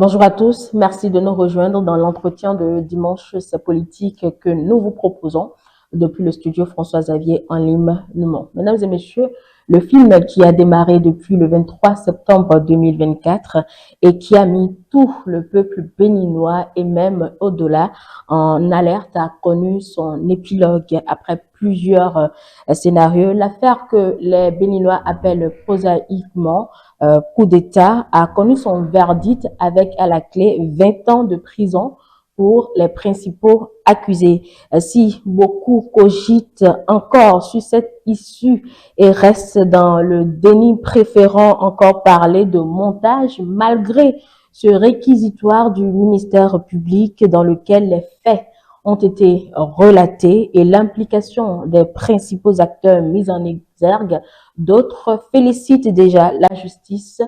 Bonjour à tous, merci de nous rejoindre dans l'entretien de dimanche, c'est politique que nous vous proposons depuis le studio François-Xavier en Lime, Numont. Mesdames et messieurs, le film qui a démarré depuis le 23 septembre 2024 et qui a mis tout le peuple béninois et même au-delà en alerte a connu son épilogue après plusieurs scénarios. L'affaire que les Béninois appellent prosaïquement coup d'État a connu son verdict avec à la clé 20 ans de prison pour les principaux accusés. Si beaucoup cogitent encore sur cette issue et restent dans le déni, préférant encore parler de montage malgré ce réquisitoire du ministère public dans lequel les faits ont été relatés et l'implication des principaux acteurs mis en exergue, d'autres félicitent déjà la justice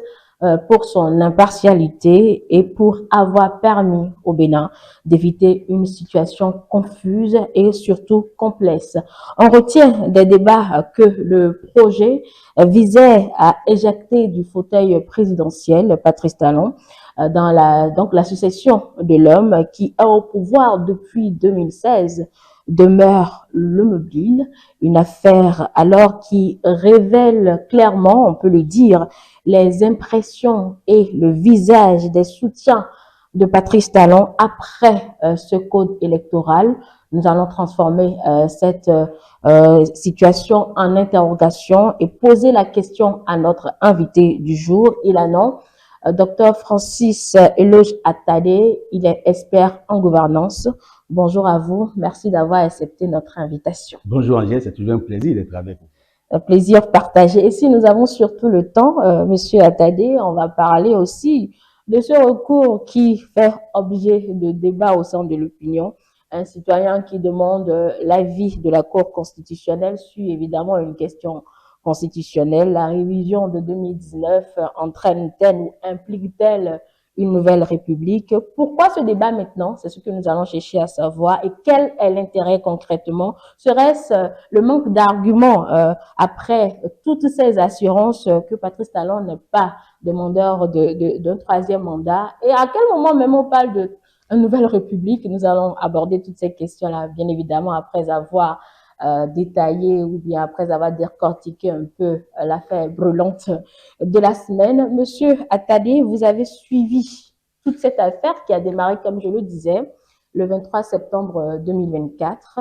pour son impartialité et pour avoir permis au Bénin d'éviter une situation confuse et surtout complexe. On retient des débats que le projet visait à éjecter du fauteuil présidentiel Patrice Talon dans la succession de l'homme qui est au pouvoir depuis 2016 demeure le mobile, une affaire alors qui révèle clairement, on peut le dire, les impressions et le visage des soutiens de Patrice Talon après ce code électoral. Nous allons transformer cette situation en interrogation et poser la question à notre invité du jour. Il a nom Dr Francis Eloge Attadé, il est expert en gouvernance. Bonjour à vous, merci d'avoir accepté notre invitation. Bonjour Angèle, c'est toujours un plaisir d'être avec vous. Un plaisir partagé. Et si nous avons surtout le temps, Monsieur Attadé, on va parler aussi de ce recours qui fait objet de débat au sein de l'opinion. Un citoyen qui demande l'avis de la Cour constitutionnelle sur évidemment une question constitutionnelle. La révision de 2019 entraîne-t-elle ou implique-t-elle une nouvelle république? Pourquoi ce débat maintenant? C'est ce que nous allons chercher à savoir. Et quel est l'intérêt concrètement? Serait-ce le manque d'arguments après toutes ces assurances que Patrice Talon n'est pas demandeur d'un troisième mandat? Et à quel moment même on parle de une nouvelle république? Nous allons aborder toutes ces questions-là, bien évidemment, après avoir détaillé ou bien après avoir décortiqué un peu l'affaire brûlante de la semaine. Monsieur Attadé, vous avez suivi toute cette affaire qui a démarré, comme je le disais, le 23 septembre 2024.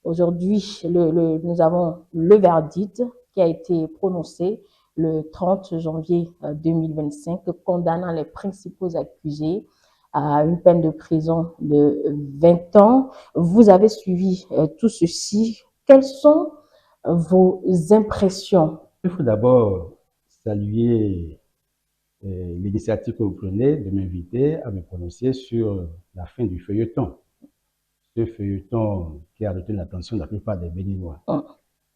Aujourd'hui, nous avons le verdict qui a été prononcé le 30 janvier 2025, condamnant les principaux accusés à une peine de prison de 20 ans. Vous avez suivi tout ceci. Quelles sont vos impressions? Il faut d'abord saluer l'initiative que vous prenez de m'inviter à me prononcer sur la fin du feuilleton. Ce feuilleton qui a retenu l'attention de la plupart des Béninois.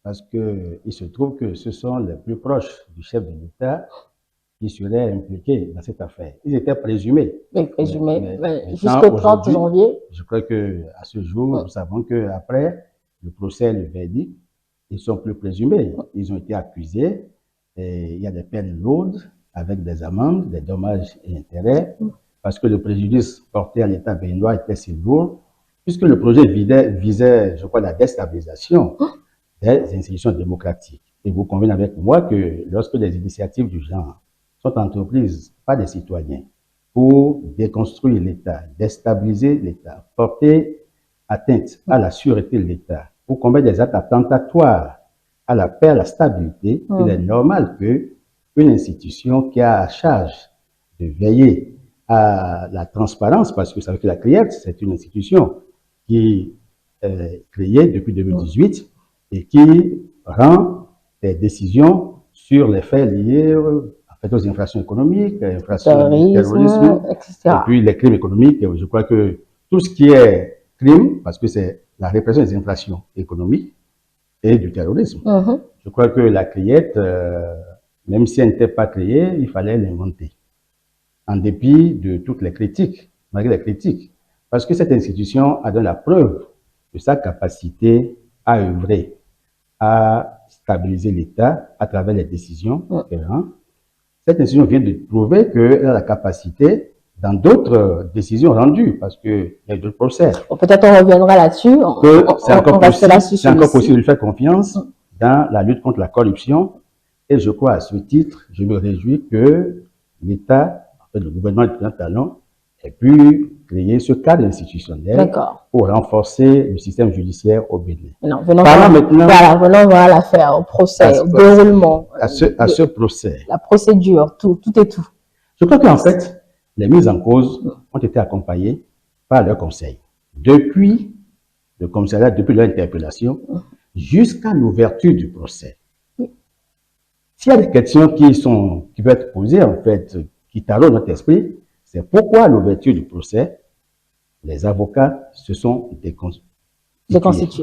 Parce qu'il se trouve que ce sont les plus proches du chef de l'État qui seraient impliqués dans cette affaire. Ils étaient présumés. Oui, présumés. Jusqu'au 30 janvier. Je crois qu'à ce jour, nous savons qu'après le procès, le verdict, ils sont plus présumés. Ils ont été accusés. Et il y a des peines lourdes avec des amendes, des dommages et intérêts, parce que le préjudice porté à l'État béninois était si lourd, puisque le projet visait, je crois, la déstabilisation des institutions démocratiques. Et vous convenez avec moi que lorsque des initiatives du genre sont entreprises par des citoyens pour déconstruire l'État, déstabiliser l'État, porter atteinte à la sûreté de l'État, pour combattre des actes attentatoires à la paix, à la stabilité, il est normal que une institution qui a à charge de veiller à la transparence, parce que vous savez que la CRIET, c'est une institution qui est créée depuis 2018 et qui rend des décisions sur les faits liés aux infractions économiques, infractions du terrorisme, etc. Et puis les crimes économiques. Je crois que tout ce qui est crime, parce que c'est la répression des infractions économiques et du terrorisme. Je crois que la CRIET, même si elle n'était pas créée, il fallait l'inventer. En dépit de toutes les critiques, malgré les critiques. Parce que cette institution a donné la preuve de sa capacité à œuvrer, à stabiliser l'État à travers les décisions qu'elle rend. Cette institution vient de prouver qu'elle a la capacité dans d'autres décisions rendues, parce qu'il y a d'autres procès. Bon, peut-être on reviendra là-dessus. C'est encore possible de faire confiance Mm. dans la lutte contre la corruption. Et je crois, à ce titre, je me réjouis que l'État, en fait, le gouvernement du président Talon, ait pu créer ce cadre institutionnel pour renforcer le système judiciaire au Bénin. Non, venons voir l'affaire, au procès, au déroulement. À ce procès. La procédure, tout et tout. Je crois qu'en fait, les mises en cause ont été accompagnées par leur conseil. Depuis le commissariat, depuis leur interpellation, jusqu'à l'ouverture du procès. S'il y a des questions qui peuvent être posées, en fait, qui taraudent notre esprit, c'est pourquoi à l'ouverture du procès, les avocats se sont déconstitués.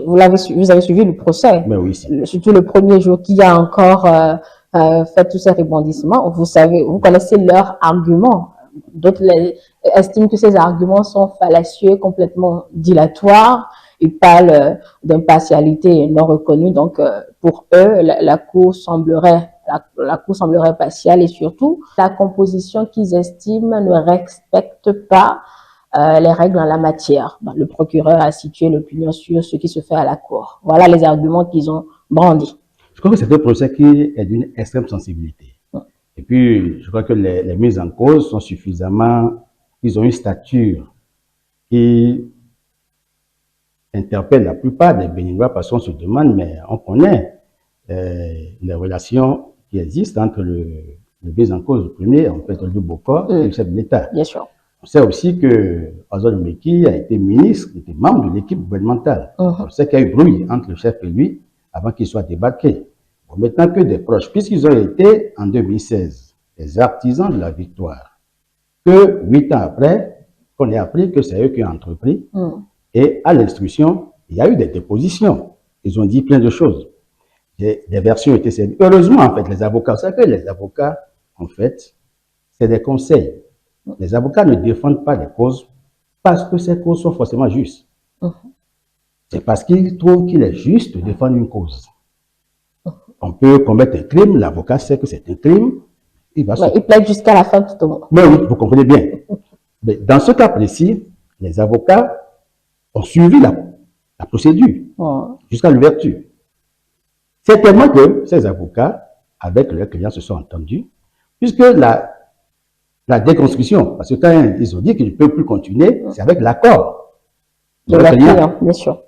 Vous avez suivi le procès. Mais oui, surtout le premier jour qui a encore fait tous ces rebondissements. Vous connaissez leurs arguments. D'autres estiment que ces arguments sont fallacieux, complètement dilatoires. Ils parlent d'impartialité non reconnue. Donc, pour eux, la Cour semblerait partiale et surtout, la composition qu'ils estiment ne respecte pas les règles en la matière. Le procureur a situé l'opinion sur ce qui se fait à la Cour. Voilà les arguments qu'ils ont brandis. Je crois que c'est un procès qui est d'une extrême sensibilité. Et puis, je crois que les mises en cause sont ils ont une stature qui interpelle la plupart des Béninois parce qu'on se demande, mais on connaît les relations qui existent entre le mis en cause, le premier, en fait, le Bokor et le chef de l'État. Bien sûr. On sait aussi que Ozone Meki a été ministre, il était membre de l'équipe gouvernementale. On sait qu'il y a eu bruit entre le chef et lui avant qu'il soit débarqué. Bon, maintenant que des proches, puisqu'ils ont été en 2016 des artisans de la victoire, que 8 ans après, qu'on ait appris que c'est eux qui ont entrepris, et à l'instruction, il y a eu des dépositions. Ils ont dit plein de choses. Des versions ont été servies. Heureusement, en fait, les avocats, vous savez que les avocats, en fait, c'est des conseils. Les avocats ne défendent pas des causes parce que ces causes sont forcément justes. C'est parce qu'ils trouvent qu'il est juste de défendre une cause. On peut commettre un crime, l'avocat sait que c'est un crime, il plaide jusqu'à la fin de tout le monde. Mais oui, vous comprenez bien. Mais dans ce cas précis, les avocats ont suivi la procédure jusqu'à l'ouverture. C'est tellement que ces avocats, avec leurs clients, se sont entendus, puisque la déconstruction, parce que quand ils ont dit qu'ils ne peuvent plus continuer, c'est avec l'accord de leurs clients, bien sûr.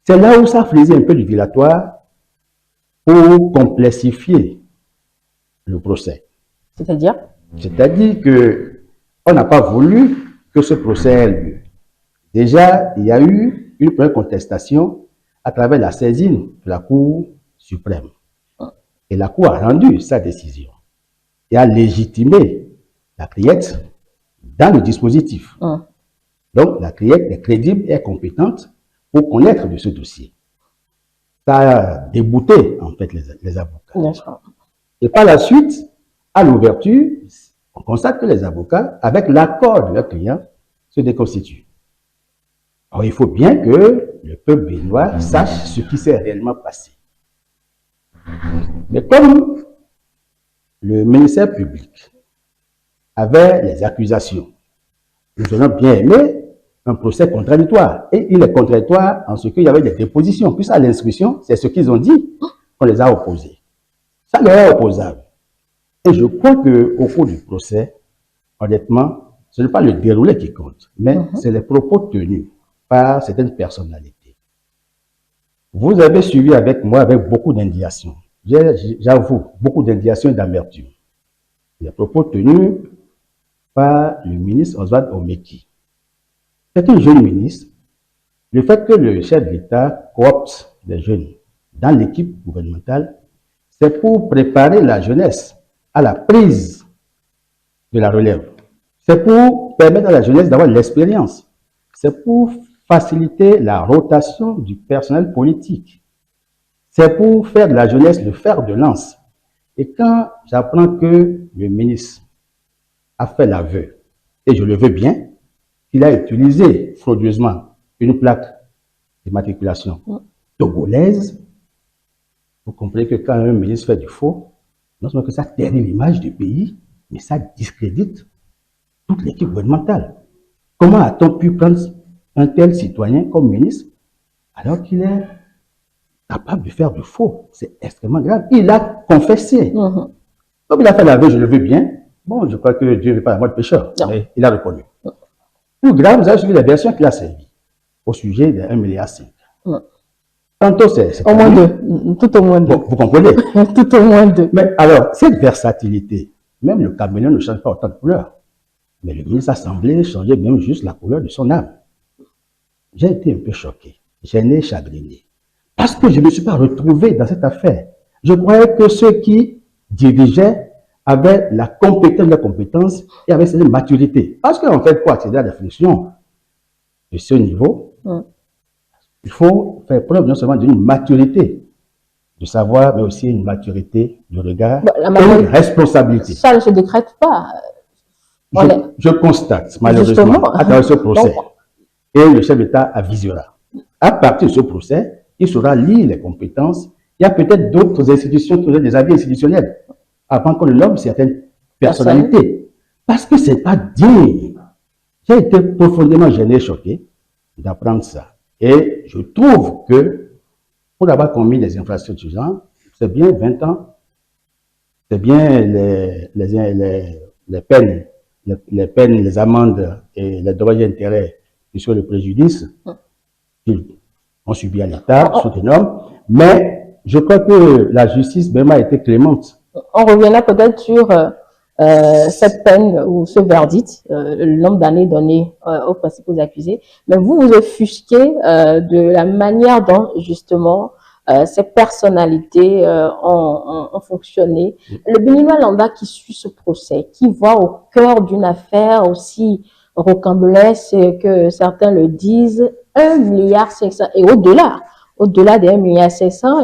C'est là où ça faisait un peu du dilatoire pour complexifier le procès. C'est-à-dire? C'est-à-dire qu'on n'a pas voulu que ce procès ait lieu. Déjà, il y a eu une première contestation à travers la saisine de la Cour suprême. Et la Cour a rendu sa décision et a légitimé la CRIET dans le dispositif. Donc, la CRIET est crédible et compétente pour connaître de ce dossier. Ça a débouté, en fait, les avocats. Et par la suite, à l'ouverture, on constate que les avocats, avec l'accord de leurs clients, se déconstituent. Alors, il faut bien que le peuple béninois sache ce qui s'est réellement passé. Mais comme le ministère public avait les accusations, nous avons bien aimé un procès contradictoire. Et il est contradictoire en ce qu'il y avait des dépositions. Puis à l'instruction, c'est ce qu'ils ont dit qu'on les a opposés. Ça leur est opposable. Et je crois qu'au cours du procès, honnêtement, ce n'est pas le déroulé qui compte, mais c'est les propos tenus par certaines personnalités. Vous avez suivi avec moi avec beaucoup d'indignation. J'avoue, beaucoup d'indignation et d'amertume. Les propos tenus par le ministre Oswald Omeki. C'est un jeune ministre. Le fait que le chef de l'État coopte des jeunes dans l'équipe gouvernementale, c'est pour préparer la jeunesse à la prise de la relève. C'est pour permettre à la jeunesse d'avoir l'expérience. C'est pour faciliter la rotation du personnel politique. C'est pour faire de la jeunesse le fer de lance. Et quand j'apprends que le ministre a fait l'aveu, et je le veux bien, qu'il a utilisé frauduleusement une plaque d'immatriculation togolaise, vous comprenez que quand un ministre fait du faux, non seulement que ça ternit l'image du pays, mais ça discrédite toute l'équipe gouvernementale. Comment a-t-on pu prendre un tel citoyen comme ministre alors qu'il est capable de faire du faux? C'est extrêmement grave. Il a confessé. Comme il a fait l'aveu, je le veux bien. Bon, je crois que Dieu n'est pas la mort de pécheur. Mais il a reconnu. Plus grave, vous avez suivi la version qu'il a servie au sujet de 1,5 milliard. Tantôt, c'est au moins deux. Tout au moins deux. Bon, vous comprenez? Tout au moins deux. Mais alors, cette versatilité, même le caméléon ne change pas autant de couleurs. Mais le ministre a semblé changer même juste la couleur de son âme. J'ai été un peu choqué, gêné, chagriné. Parce que je ne me suis pas retrouvé dans cette affaire. Je croyais que ceux qui dirigeaient avaient la compétence et avaient cette maturité. Parce qu'en fait, pour accéder à la fonction de ce niveau, il faut faire preuve non seulement d'une maturité, de savoir, mais aussi une maturité de regard et une responsabilité. Ça ne se décrète pas. Je constate, malheureusement, à travers ce procès, et le chef d'État avisera. À partir de ce procès, il saura lire les compétences. Il y a peut-être d'autres institutions qui ont des avis institutionnels avant qu'on ne nomme certaines personnalités. Parce que ce n'est pas digne. J'ai été profondément gêné, choqué d'apprendre ça. Et je trouve que pour avoir commis des infractions de ce genre, c'est bien 20 ans, c'est bien les peines, les amendes et les dommages et intérêts sur le préjudice qu'ils ont subi à l'État, sont énormes. Mais je crois que la justice même a été clémente. On reviendra peut-être sur cette peine ou ce verdict, le nombre d'années donné aux principaux accusés. Mais vous vous offusquez de la manière dont, justement, ces personnalités ont fonctionné. Le Béninois lambda qui suit ce procès, qui voit au cœur d'une affaire aussi rocambolesque que certains le disent, 1,5 milliard et au-delà des 1,5 milliard,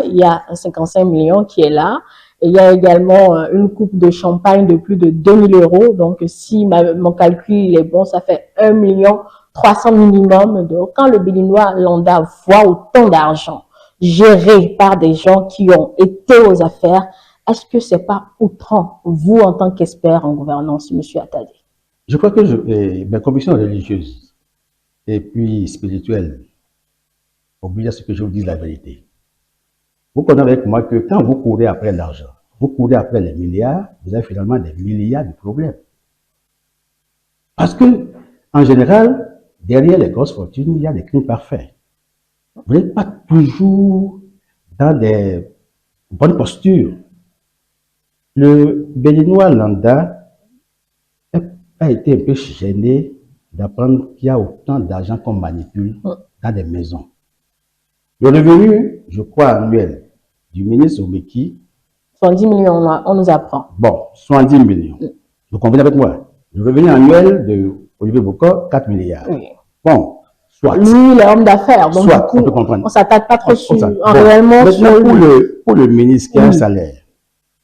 il y a 55 millions qui est là. Et il y a également une coupe de champagne de plus de 2 000 €. Donc, si mon calcul est bon, ça fait 1,3 million minimum. Donc, quand le Béninois lambda voit autant d'argent géré par des gens qui ont été aux affaires, est-ce que c'est pas outrant, vous, en tant qu'expert en gouvernance, M. Attadé? Je crois que mes convictions religieuses et puis spirituelles obligent à ce que je vous dise la vérité. Vous connaissez avec moi que quand vous courez après l'argent, vous courez après les milliards, vous avez finalement des milliards de problèmes. Parce que, en général, derrière les grosses fortunes, il y a des crimes parfaits. Vous n'êtes pas toujours dans des bonnes postures. Le Béninois lambda a été un peu gêné d'apprendre qu'il y a autant d'argent qu'on manipule dans des maisons. Le revenu, je crois, annuel du ministre Obeki, 70 millions, on nous apprend. Bon, 70 millions. Vous convenez avec moi? Le revenu annuel de Olivier Bokor, 4 milliards. Oui. Bon, soit. Lui, il est homme d'affaires. Donc, soit, du coup, on peut comprendre. On ne s'attaque pas trop sur, réellement sur pour le ministre qui a un salaire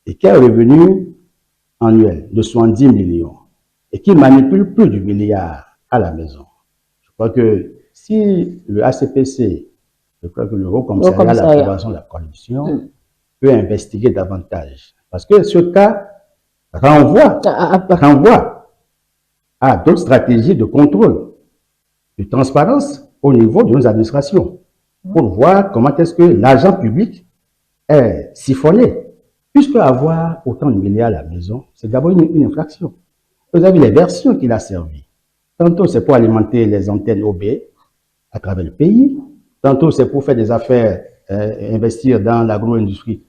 et qui a un revenu annuel de 70 millions et qui manipule plus du milliard à la maison. Je crois que si le ACPC, je crois que le Haut Commissariat à la prévention de la corruption peut investiguer davantage. Parce que ce cas renvoie à d'autres stratégies de contrôle, de transparence au niveau de nos administrations, pour voir comment est-ce que l'argent public est siphonné. Puisque avoir autant de milliards à la maison, c'est d'abord une infraction. Vous avez les versions qu'il a servi. Tantôt, c'est pour alimenter les antennes OB à travers le pays. Tantôt, c'est pour faire des affaires, investir dans l'agro-industrie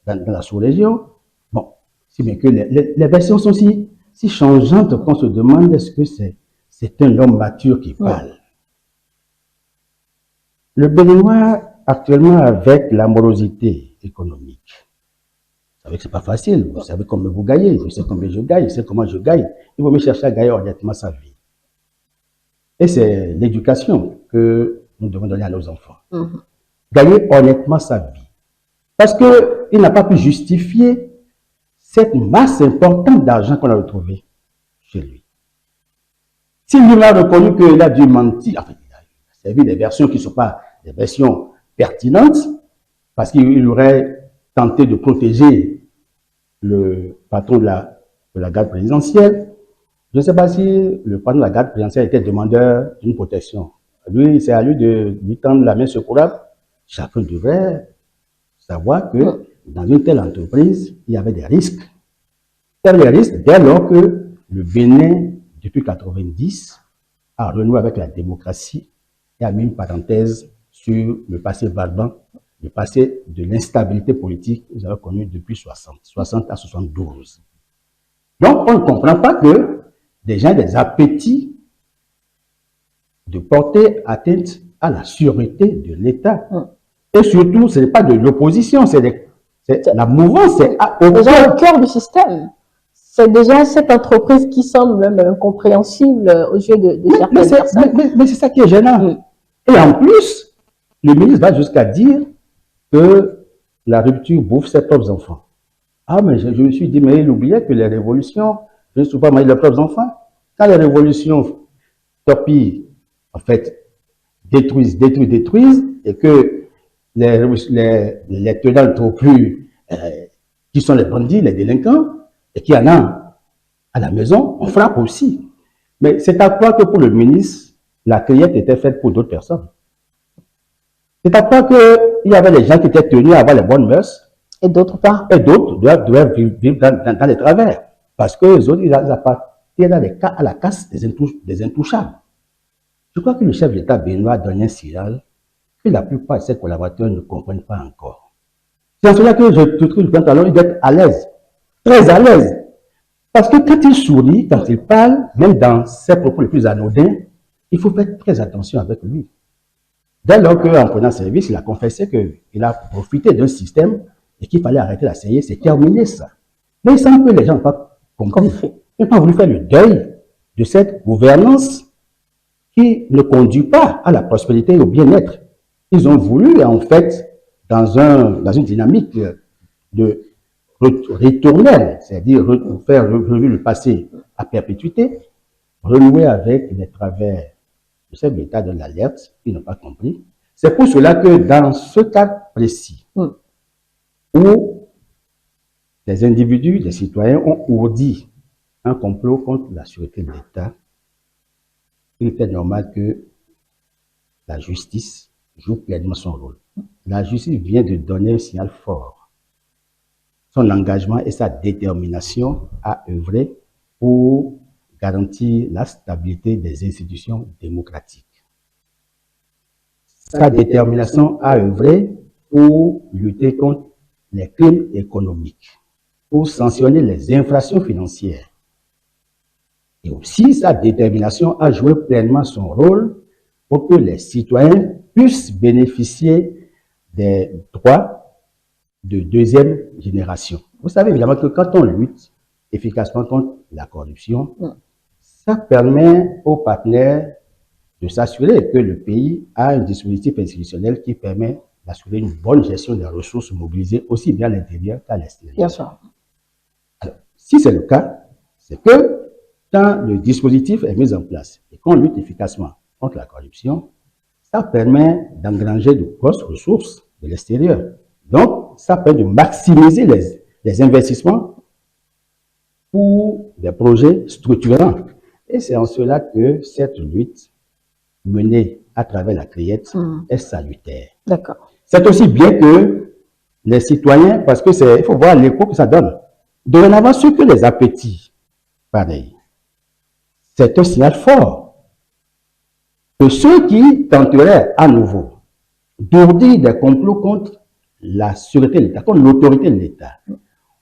dans la sous-région. Bon, si bien que les versions sont si changeantes qu'on se demande est-ce que c'est un homme mature qui parle. Le Béninois, actuellement, avec la morosité économique, vous savez que ce n'est pas facile. Vous savez combien vous gagnez, je sais combien je gagne, je sais comment je gagne. Il vaut mieux chercher à gagner honnêtement sa vie. Et c'est l'éducation que nous devons donner à nos enfants. Gagner honnêtement sa vie. Parce qu'il n'a pas pu justifier cette masse importante d'argent qu'on a retrouvée chez lui. S'il lui a reconnu qu'il a dû mentir, enfin, il a servi des versions qui ne sont pas des versions pertinentes, parce qu'il aurait tenté de protéger le patron de la garde présidentielle, Je ne sais pas si le patron de la garde présidentielle était demandeur d'une protection. Lui, c'est à lui de lui tendre la main secourable. Chacun devrait savoir que dans une telle entreprise, il y avait des risques. Il y avait des risques dès lors que le Bénin, depuis 1990, a renoué avec la démocratie et a mis une parenthèse sur le passé barbant, le passé de l'instabilité politique que nous avons connu depuis 60 à 72. Donc, on ne comprend pas que des gens aient des appétits de porter atteinte à la sûreté de l'État. Et surtout, ce n'est pas de l'opposition, c'est la mouvance, c'est déjà au cœur du système. C'est déjà cette entreprise qui semble même incompréhensible aux yeux de certaines personnes. Mais c'est ça qui est gênant. Et en plus, le ministre va jusqu'à dire que la rupture bouffe ses propres enfants. Ah, mais je me suis dit, mais il oubliait que les révolutions ne sont pas manger leurs propres enfants. Quand les révolutions torpillent, en fait, détruisent, et que les tenants ne trouvent plus qui sont les bandits, les délinquants, et qu'il y en a à la maison, on frappe aussi. Mais c'est à croire que pour le ministre, la cueillette était faite pour d'autres personnes. C'est à croire qu'il y avait des gens qui étaient tenus à avoir les bonnes mœurs. Et d'autres pas. Et d'autres doivent vivre dans les travers. Parce que les autres, ils appartiennent à la caste des intouchables. Je crois que le chef d'État béninois a donné un signal que la plupart de ses collaborateurs ne comprennent pas encore. C'est en cela que je trouve le pantalon d'être à l'aise, très à l'aise. Parce que quand il sourit, quand il parle, même dans ses propos les plus anodins, il faut faire très attention avec lui. Dès lors qu'en prenant service, il a confessé qu'il a profité d'un système et qu'il fallait arrêter la CIE, c'est terminé ça. Mais il semble que les gens n'ont pas compris. Ils n'ont pas voulu faire le deuil de cette gouvernance qui ne conduit pas à la prospérité et au bien-être. Ils ont voulu, en fait, dans une dynamique de retournelle, c'est-à-dire faire revivre le passé à perpétuité, renouer avec les travers de chef d'État de l'alerte, ils n'ont pas compris. C'est pour cela que dans ce cas précis, où les individus, les citoyens ont ourdi un complot contre la sûreté de l'État, il était normal que la justice joue pleinement son rôle. La justice vient de donner un signal fort. Son engagement et sa détermination à œuvrer pour garantir la stabilité des institutions démocratiques. Sa détermination à œuvrer pour lutter contre les crimes économiques, pour sanctionner les infractions financières. Et aussi sa détermination à jouer pleinement son rôle pour que les citoyens puissent bénéficier des droits de deuxième génération. Vous savez évidemment que quand on lutte efficacement contre la corruption, ça permet aux partenaires de s'assurer que le pays a un dispositif institutionnel qui permet d'assurer une bonne gestion des ressources mobilisées aussi bien à l'intérieur qu'à l'extérieur. Bien sûr. Alors, si c'est le cas, c'est que quand le dispositif est mis en place et qu'on lutte efficacement contre la corruption, ça permet d'engranger de grosses ressources de l'extérieur. Donc, ça permet de maximiser les investissements pour des projets structurants. Et c'est en cela que cette lutte menée à travers la CRIET est salutaire. D'accord. C'est aussi bien que les citoyens, parce que il faut voir l'écho que ça donne. Dorénavant, ceux que les appétits, pareil, c'est un signal fort que ceux qui tenteraient à nouveau d'ourdir des complots contre la sûreté de l'État, contre l'autorité de l'État,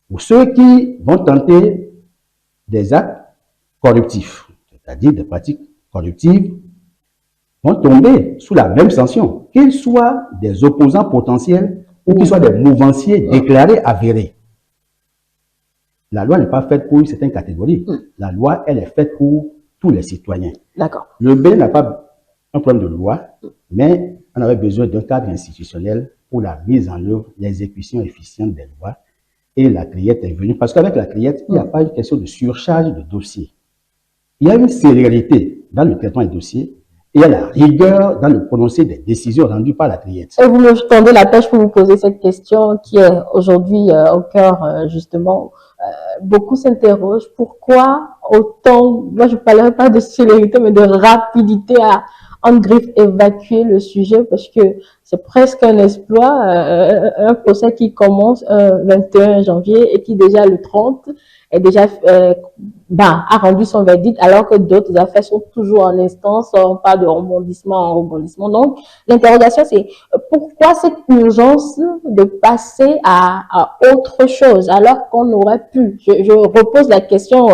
ou ceux qui vont tenter des actes corruptifs, c'est-à-dire des pratiques corruptives, vont tomber sous la même sanction, qu'ils soient des opposants potentiels ou qu'ils soient des mouvanciers déclarés avérés. La loi n'est pas faite pour une certaine catégorie. La loi, elle est faite pour tous les citoyens. D'accord. Le Bénin n'a pas un problème de loi, mais on avait besoin d'un cadre institutionnel pour la mise en œuvre, l'exécution efficiente des lois. Et la CRIET est venue, parce qu'avec la CRIET, il n'y a pas une question de surcharge de dossiers. Il y a une célérité dans le traitement des dossiers, et il y a la rigueur dans le prononcé des décisions rendues par la CRIET. Et vous me tendez la tâche pour vous poser cette question qui est aujourd'hui au cœur justement beaucoup s'interrogent pourquoi autant, moi je ne parlerai pas de célérité, mais de rapidité à en griffe évacuer le sujet parce que c'est presque un exploit, un procès qui commence 21 janvier et qui déjà le 30 est déjà a rendu son verdict alors que d'autres affaires sont toujours en instance, on parle de rebondissement en rebondissement. Donc l'interrogation c'est pourquoi cette urgence de passer à autre chose alors qu'on aurait pu, je repose la question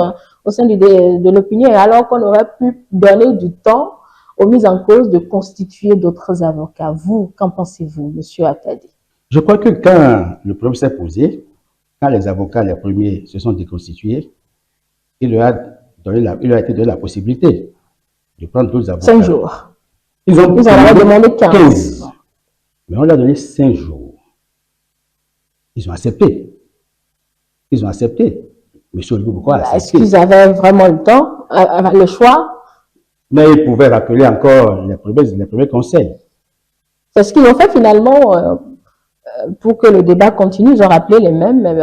au sein de l'opinion, alors qu'on aurait pu donner du temps aux mises en cause de constituer d'autres avocats. Vous, qu'en pensez-vous, monsieur Attadi? Je crois que quand le problème s'est posé, quand les avocats, les premiers, se sont déconstitués, il leur a été donné la possibilité de prendre d'autres avocats. 5 jours. Ils en ont demandé 15. Mais on leur a donné 5 jours. Ils ont accepté. Ils ont accepté. Monsieur Oliboko a accepté. Est-ce qu'ils avaient vraiment le temps, le choix? Mais ils pouvaient rappeler encore les premiers conseils. C'est ce qu'ils ont fait finalement pour que le débat continue. Ils ont rappelé les mêmes, mais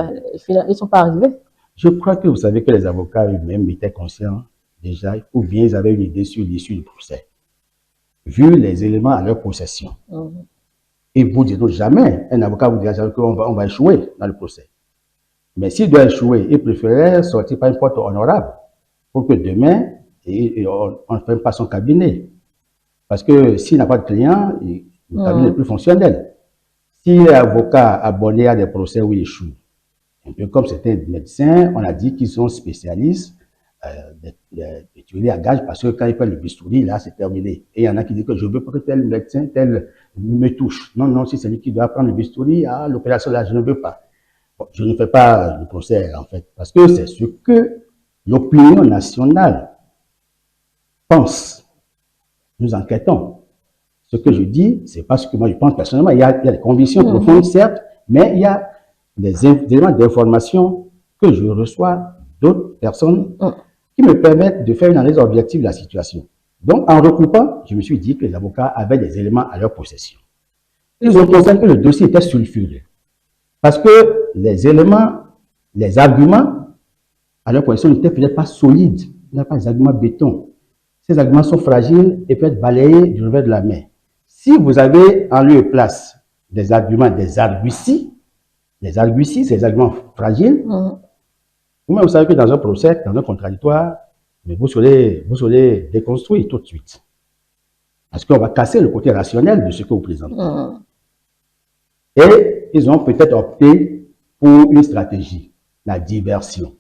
ils ne sont pas arrivés. Je crois que vous savez que les avocats eux-mêmes étaient conscients déjà, ou bien ils avaient une idée sur l'issue du procès, vu les éléments à leur possession. Et vous direz jamais, un avocat vous dira jamais qu'on va échouer dans le procès. Mais s'il doit échouer, il préférait sortir par une porte honorable pour que demain, on ne ferme pas son cabinet. Parce que s'il n'a pas de client, le cabinet n'est plus fonctionnel. Si l'avocat abonné à des procès où il échoue, un peu comme certains médecins, on a dit qu'ils sont spécialistes de tuer à gage parce que quand ils prennent le bistouri, là, c'est terminé. Et il y en a qui disent que je veux pas que tel médecin, tel me touche. Non, non, si c'est lui qui doit prendre le bistouri, l'opération là, je ne veux pas. Bon, je ne fais pas le procès, en fait, parce que c'est ce que l'opinion nationale pense. Nous enquêtons. Ce que je dis, c'est pas ce que moi je pense personnellement. Il y a des convictions profondes, certes, mais il y a des éléments d'information que je reçois d'autres personnes qui me permettent de faire une analyse objective de la situation. Donc, en recoupant, je me suis dit que les avocats avaient des éléments à leur possession. Ils ont constaté que le dossier était sulfureux. Parce que les éléments, les arguments à leur possession n'étaient peut-être pas solides. Ils n'avaient pas des arguments béton. Ces arguments sont fragiles et peuvent être balayés du revers de la main. Si vous avez en lieu et place des arguments, des arguties, c'est des arguments fragiles, vous-même, vous savez que dans un procès, dans un contradictoire, mais vous serez déconstruit tout de suite. Parce qu'on va casser le côté rationnel de ce que vous présentez. Et ils ont peut-être opté pour une stratégie, la diversion.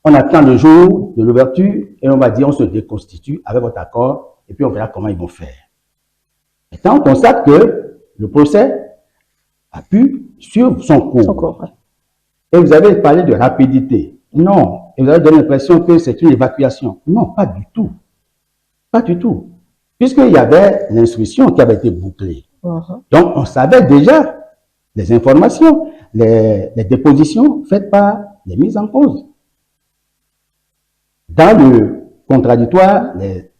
On attend le jour de l'ouverture et on va dire on se déconstitue avec votre accord et puis on verra comment ils vont faire. Et quand on constate que le procès a pu suivre son cours. Et vous avez parlé de rapidité. Non. Et vous avez donné l'impression que c'est une évacuation. Non, pas du tout. Pas du tout. Puisqu'il y avait l'instruction qui avait été bouclée. Donc, on savait déjà les informations, les dépositions faites par les mises en cause. Dans le contradictoire, les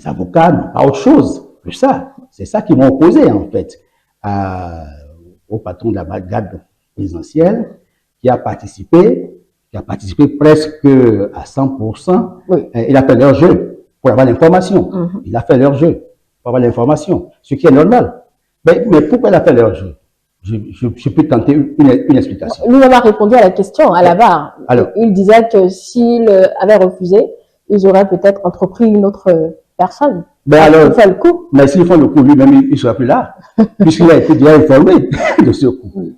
avocats n'ont pas autre chose que ça. C'est ça qu'ils m'ont opposé, en fait, au patron de la brigade présidentielle qui a participé presque à 100%. Il a fait leur jeu pour avoir l'information. Il a fait leur jeu pour avoir l'information, ce qui est normal. Mais pourquoi il a fait leur jeu? Je peux tenter une explication. Lui-même a répondu à la question à la barre. Alors, il disait que s'il avait refusé, ils auraient peut-être entrepris une autre personne. Mais alors, fait le coup. Mais s'ils font le coup, lui-même, il ne sera plus là, puisqu'il a été déjà informé de ce coup.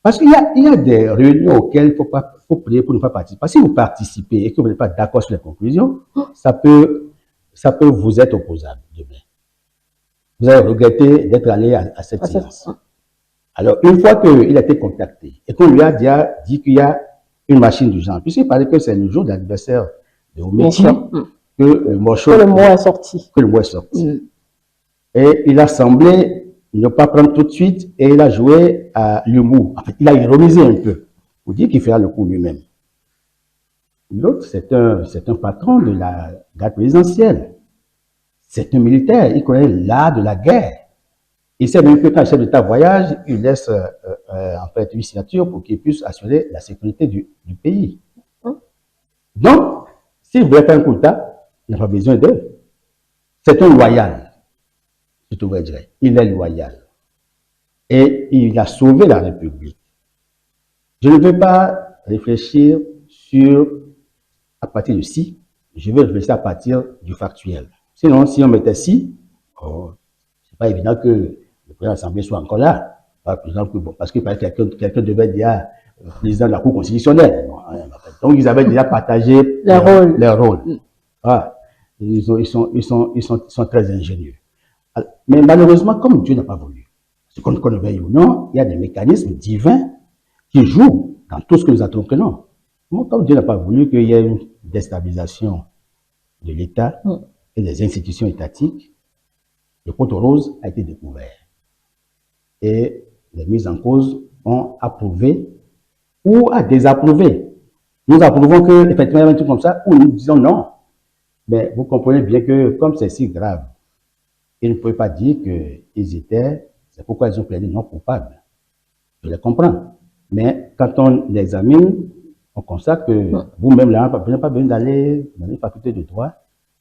Parce qu'il y a des réunions auxquelles il faut prier pour ne pas participer. Parce que si vous participez et que vous n'êtes pas d'accord sur les conclusions, ça peut vous être opposable demain. Vous allez regretter d'être allé à cette séance. Alors, une fois qu'il a été contacté et qu'on lui a dit qu'il y a une machine du genre, puisqu'il paraît que c'est le jour de l'anniversaire de Omeki que le mot est sorti. Et il a semblé ne pas prendre tout de suite et il a joué à l'humour. En fait, il a ironisé un peu pour dire qu'il fera le coup lui-même. L'autre, c'est un patron de la garde présidentielle. C'est un militaire, il connaît l'art de la guerre. Il sait même que quand le chef d'État voyage, il laisse en fait une signature pour qu'il puisse assurer la sécurité du pays. Donc, s'il voulait faire un coup d'État, il n'a pas besoin d'eux. C'est un loyal, je te dire. Il est loyal. Et il a sauvé la République. Je ne veux pas réfléchir à partir de si, je veux réfléchir à partir du factuel. Sinon, si on mettait si, c'est pas évident que le président de l'Assemblée soit encore là. Par exemple, bon, parce que quelqu'un devait dire président de la Cour constitutionnelle. Donc, ils avaient déjà partagé leur rôle. Ah, ils sont très ingénieux. Mais malheureusement, comme Dieu n'a pas voulu, qu'on le veuille ou non, il y a des mécanismes divins qui jouent dans tout ce que nous entreprenons. Comme Dieu n'a pas voulu qu'il y ait une déstabilisation de l'État et des institutions étatiques, le code rose a été découvert. Et les mises en cause ont approuvé ou à désapprouvé. Nous approuvons que, effectivement, il y a un truc comme ça, ou nous disons non. Mais vous comprenez bien que, comme c'est si grave, ils ne pouvaient pas dire qu'ils étaient, c'est pourquoi ils ont plaidé non coupables. Je les comprends. Mais quand on l'examine, on constate que vous-même, là, vous n'avez pas besoin d'aller dans les facultés de droit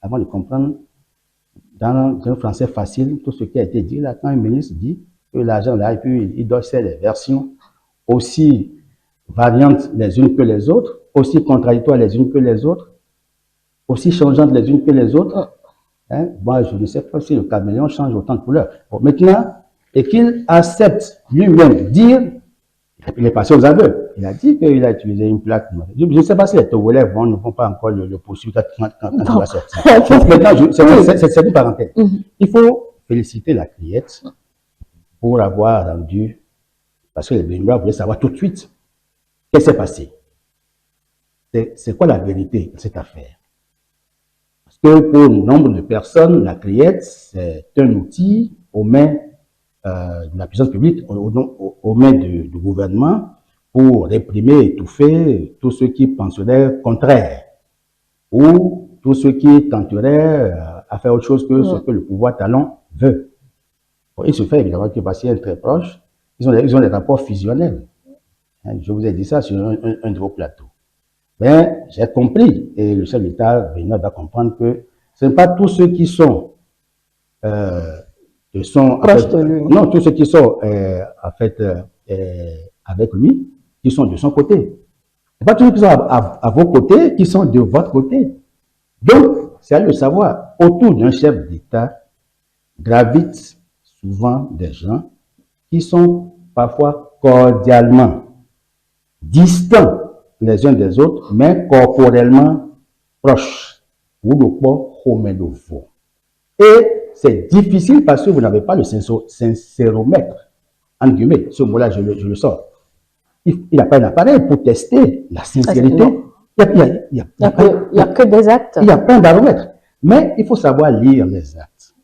avant de comprendre dans un français facile tout ce qui a été dit. Là, quand un ministre dit que l'argent là, et puis il doit faire des versions aussi variantes les unes que les autres, aussi contradictoires les unes que les autres, aussi changeantes les unes que les autres. Hein? Moi, je ne sais pas si le caméléon change autant de couleurs. Bon, maintenant, et qu'il accepte lui-même dire, il est passé aux aveux. Il a dit qu'il a utilisé une plaque. Je ne sais pas si les Togolais ne vont pas encore le poursuivre quand il va sortir. Maintenant, c'est une parenthèse. Il faut féliciter la Criette pour avoir rendu, parce que les Béninois voulaient savoir tout de suite qu'est-ce qui s'est passé. C'est quoi la vérité de cette affaire? Parce que pour nombre de personnes, la Criette, c'est un outil aux mains de la puissance publique, aux mains du gouvernement, pour réprimer, étouffer tous ceux qui penseraient contraire, ou tous ceux qui tenteraient à faire autre chose que ce que le pouvoir talon veut. Bon, il se fait évidemment que parce qu'ils sont très proches, ils ont des rapports fusionnels. Je vous ai dit ça sur un de vos plateaux. Mais j'ai compris, et le chef d'État Bénin va comprendre que ce n'est pas tous ceux qui sont proches de lui. Non, tous ceux qui sont en fait avec lui, qui sont de son côté. Ce n'est pas tous ceux qui sont à vos côtés, qui sont de votre côté. Donc, c'est à le savoir. Autour d'un chef d'État gravitent souvent des gens qui sont parfois cordialement distants les uns des autres, mais corporellement proches. Et c'est difficile parce que vous n'avez pas le sincéromètre. En guillemets, ce mot-là, je le sors. Il n'a pas un appareil pour tester la sincérité. Il n'y a que des actes. Il y a plein baromètres. Mais il faut savoir lire les actes.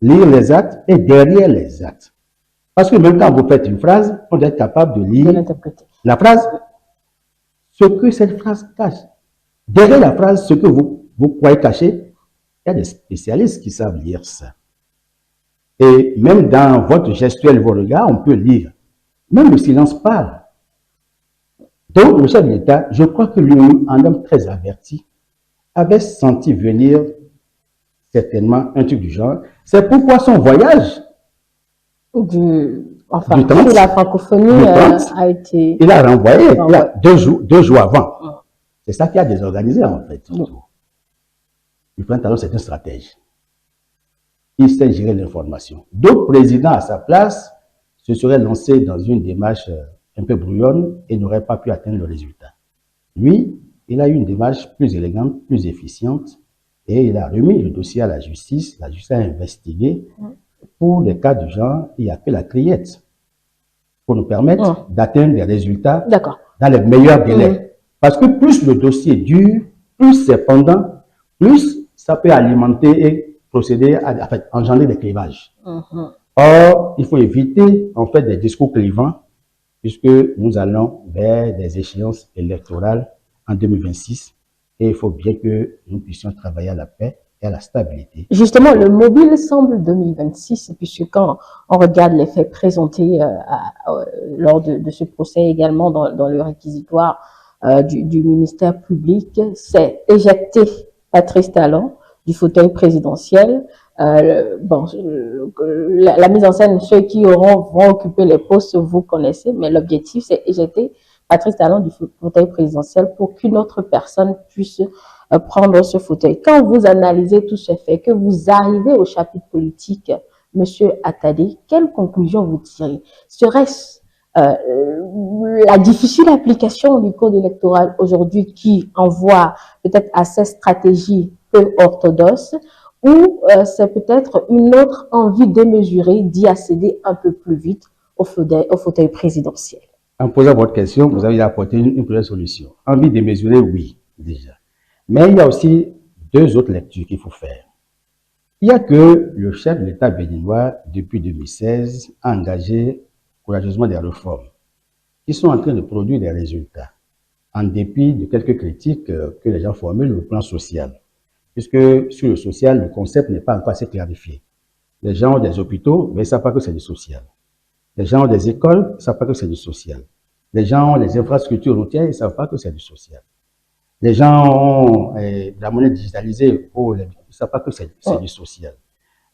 Lire les actes et derrière les actes. Parce que même quand vous faites une phrase, on doit être capable de lire la phrase, ce que cette phrase cache. Derrière la phrase, ce que vous croyez cacher, il y a des spécialistes qui savent lire ça. Et même dans votre gestuelle, vos regards, on peut lire. Même le silence parle. Donc, le chef de l'État, je crois que lui, un homme très averti, avait senti venir certainement un truc du genre. C'est pourquoi son voyage la francophonie a été... Il a renvoyé deux jours avant. C'est ça qui a désorganisé en fait. Le président Talon, c'est un stratège. Il sait gérer l'information. D'autres présidents à sa place se seraient lancés dans une démarche un peu brouillonne et n'auraient pas pu atteindre le résultat. Lui, il a eu une démarche plus élégante, plus efficiente, et il a remis le dossier à la justice. La justice a investigué. Pour des cas du genre, il n'y a que la Criette pour nous permettre d'atteindre des résultats dans les meilleurs délais. Parce que plus le dossier dure, plus c'est pendant, plus ça peut alimenter et procéder à engendrer des clivages. Or, il faut éviter en fait des discours clivants puisque nous allons vers des échéances électorales en 2026 et il faut bien que nous puissions travailler à la paix et à la stabilité. Justement, le mobile semble 2026, puisque quand on regarde les faits présentés lors de ce procès également dans le réquisitoire du ministère public, c'est éjecter Patrice Talon du fauteuil présidentiel. La mise en scène, ceux qui vont occuper les postes, vous connaissez, mais l'objectif, c'est éjecter Patrice Talon du fauteuil présidentiel pour qu'une autre personne puisse prendre ce fauteuil. Quand vous analysez tout ce fait, que vous arrivez au chapitre politique, Monsieur Attadé, quelle conclusion vous tirez? Serait-ce la difficile application du code électoral aujourd'hui qui envoie peut-être à ces stratégies peu orthodoxes, ou c'est peut-être une autre envie démesurée d'y accéder un peu plus vite au fauteuil présidentiel? En posant votre question, vous avez apporté une première solution. Envie démesurée, oui, déjà. Mais il y a aussi deux autres lectures qu'il faut faire. Il y a que le chef de l'État béninois, depuis 2016, a engagé courageusement des réformes qui sont en train de produire des résultats, en dépit de quelques critiques que les gens formulent au plan social. Puisque sur le social, le concept n'est pas encore assez clarifié. Les gens ont des hôpitaux, mais ils ne savent pas que c'est du social. Les gens ont des écoles, ils ne savent pas que c'est du social. Les gens ont les infrastructures routières, ils ne savent pas que c'est du social. Les gens ont la monnaie digitalisée pour les... Ils ne savent pas que c'est du social.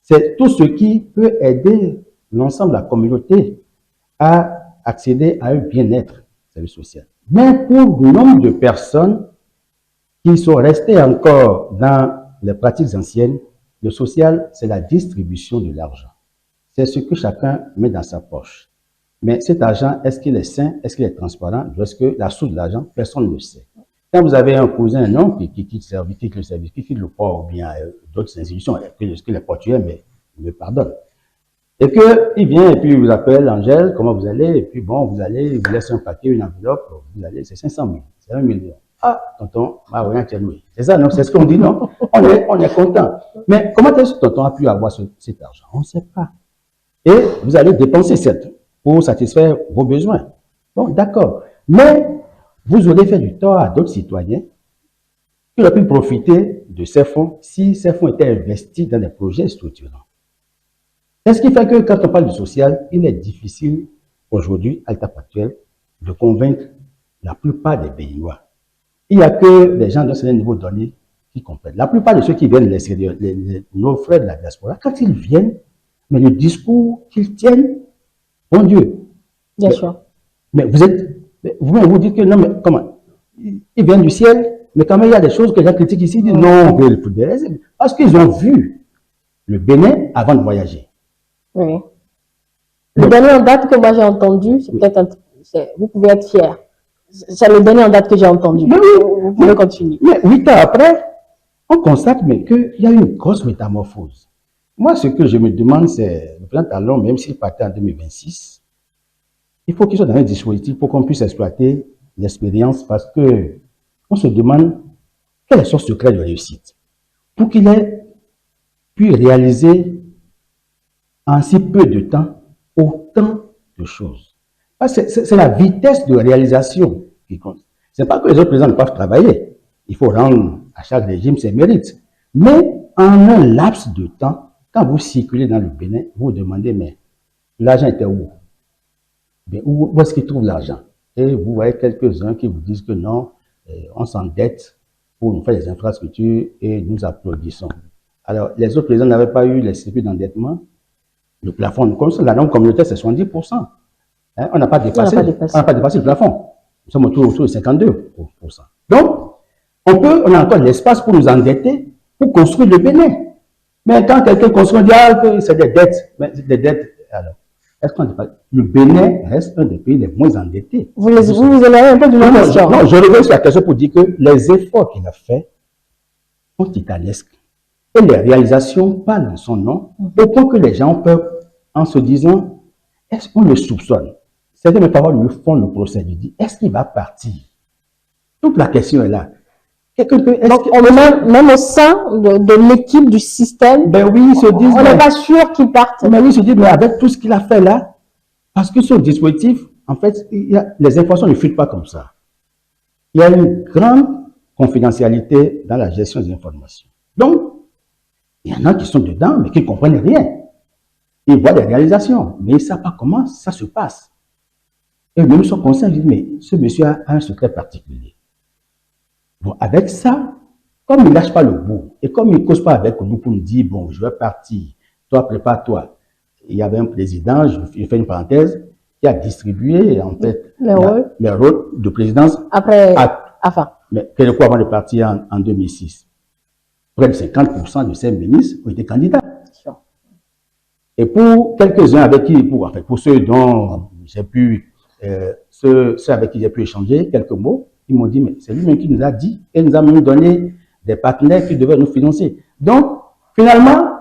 C'est tout ce qui peut aider l'ensemble de la communauté à accéder à un bien-être, c'est le social. Mais pour le nombre de personnes qui sont restées encore dans les pratiques anciennes, le social, c'est la distribution de l'argent. C'est ce que chacun met dans sa poche. Mais cet argent, est-ce qu'il est sain, est-ce qu'il est transparent, ou est-ce que la source de l'argent, personne ne le sait. Quand vous avez un cousin, un oncle qui quitte le service, qui quitte le port ou bien d'autres institutions, que les portuaires me pardonnent, et qu'il vient et puis il vous appelle, Angèle, comment vous allez, et puis bon, vous allez, il vous laisse un papier, une enveloppe, vous allez, c'est 500 000, c'est 1 million. Ah, tonton, rien que nous. C'est ça, non? C'est ce qu'on dit, non? On est content. Mais comment est-ce que tonton a pu avoir cet argent? On ne sait pas. Et vous allez dépenser pour satisfaire vos besoins. Bon, d'accord. Mais vous aurez fait du tort à d'autres citoyens qui auraient pu profiter de ces fonds si ces fonds étaient investis dans des projets structurants. C'est ce qui fait que quand on parle du social, il est difficile aujourd'hui, à l'étape actuelle, de convaincre la plupart des Béninois. Il n'y a que les gens d'un certain niveau donné qui comprennent. La plupart de ceux qui viennent de l'extérieur, nos frères de la diaspora, quand ils viennent, mais le discours qu'ils tiennent, bon Dieu. Bien sûr. Mais vous dites que non, mais comment? Ils viennent du ciel, mais quand même il y a des choses que les gens critiquent ici, ils disent non, parce qu'ils ont vu le Bénin avant de voyager. Oui. Le dernier en date que moi j'ai entendu, c'est peut-être vous pouvez être fier. C'est le dernier en date que j'ai entendu. Mais oui, vous pouvez continuer. Mais 8 ans après, on constate qu'il y a eu une grosse métamorphose. Moi, ce que je me demande, c'est, le président Talon, même s'il partait en 2026, il faut qu'il soit dans un dispositif pour qu'on puisse exploiter l'expérience, parce que on se demande quel est son secret de réussite pour qu'il ait pu réaliser en si peu de temps autant de choses. C'est la vitesse de réalisation qui compte. Ce n'est pas que les autres présidents ne peuvent travailler. Il faut rendre à chaque régime ses mérites. Mais en un laps de temps, quand vous circulez dans le Bénin, vous vous demandez, mais l'argent était où? Où est-ce qu'ils trouvent l'argent? Et vous voyez quelques-uns qui vous disent que non, on s'endette pour nous faire des infrastructures et nous applaudissons. Alors, les autres présidents n'avaient pas eu les circuits d'endettement. Le plafond, comme ça, la norme communautaire, c'est 70%. Hein, on n'a pas dépassé le plafond. Nous sommes autour de 52%. Donc, on a encore l'espace pour nous endetter, pour construire le Bénin. Mais quand quelqu'un construit, on dit que c'est des dettes. Mais des dettes, alors, est-ce qu'on dit pas, le Bénin reste un des pays les moins endettés. Vous éloignez un peu de la question. Non, je reviens sur la question pour dire que les efforts qu'il a faits sont titanesques. Et les réalisations parlent en son nom, au point que les gens peuvent, en se disant, est-ce qu'on le soupçonne? Certains mes paroles lui font le procès, lui disent, est-ce qu'il va partir? Toute la question est là. Donc, même au sein de l'équipe du système, ben oui, ils se disent, on n'est pas sûr qu'il parte. Mais oui, ils se disent, mais avec tout ce qu'il a fait là, parce que son dispositif, en fait, les informations ne fuitent pas comme ça. Il y a une grande confidentialité dans la gestion des informations. Donc, Il y en a qui sont dedans, mais qui ne comprennent rien. Ils voient des réalisations, mais ils ne savent pas comment ça se passe. Et même sont conscients, ils disent, mais ce monsieur a un secret particulier. Bon, avec ça, comme il ne lâche pas le bout, et comme il ne cause pas avec nous pour nous dire, bon, je vais partir, toi, prépare-toi. Il y avait un président, je fais une parenthèse, qui a distribué, en fait, les rôles de présidence. Après, mais quelques avant de partir en 2006. Près de 50% de ces ministres ont été candidats. Et pour quelques-uns avec qui, pour ceux dont j'ai pu, ceux avec qui j'ai pu échanger quelques mots, ils m'ont dit, mais c'est lui-même qui nous a dit, et nous a même donné des partenaires qui devaient nous financer. Donc, finalement,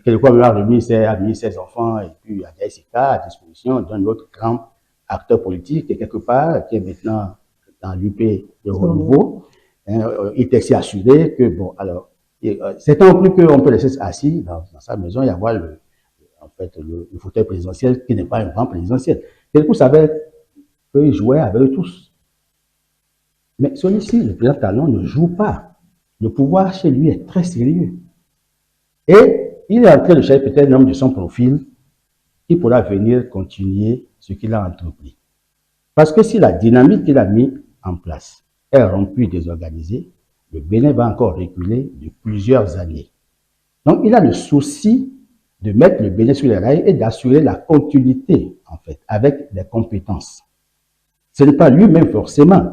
quelquefois, on a remis ses enfants et puis à Jessica à disposition d'un autre grand acteur politique qui est quelque part, qui est maintenant dans l'UP de Renouveau. Il était assuré que, bon, alors, c'est un plus qu'on peut laisser assis dans sa maison et avoir le fauteuil présidentiel qui n'est pas un grand présidentiel. Quelqu'un savait qu'il jouait avec eux tous. Mais celui-ci, le président Talon, ne joue pas. Le pouvoir chez lui est très sérieux. Et il est en train de chercher peut-être un homme de son profil qui pourra venir continuer ce qu'il a entrepris. Parce que si la dynamique qu'il a mis en place est rompue et désorganisée, le Bénin va encore reculer de plusieurs années. Donc, il a le souci de mettre le Bénin sur les rails et d'assurer la continuité, en fait, avec des compétences. Ce n'est pas lui-même forcément,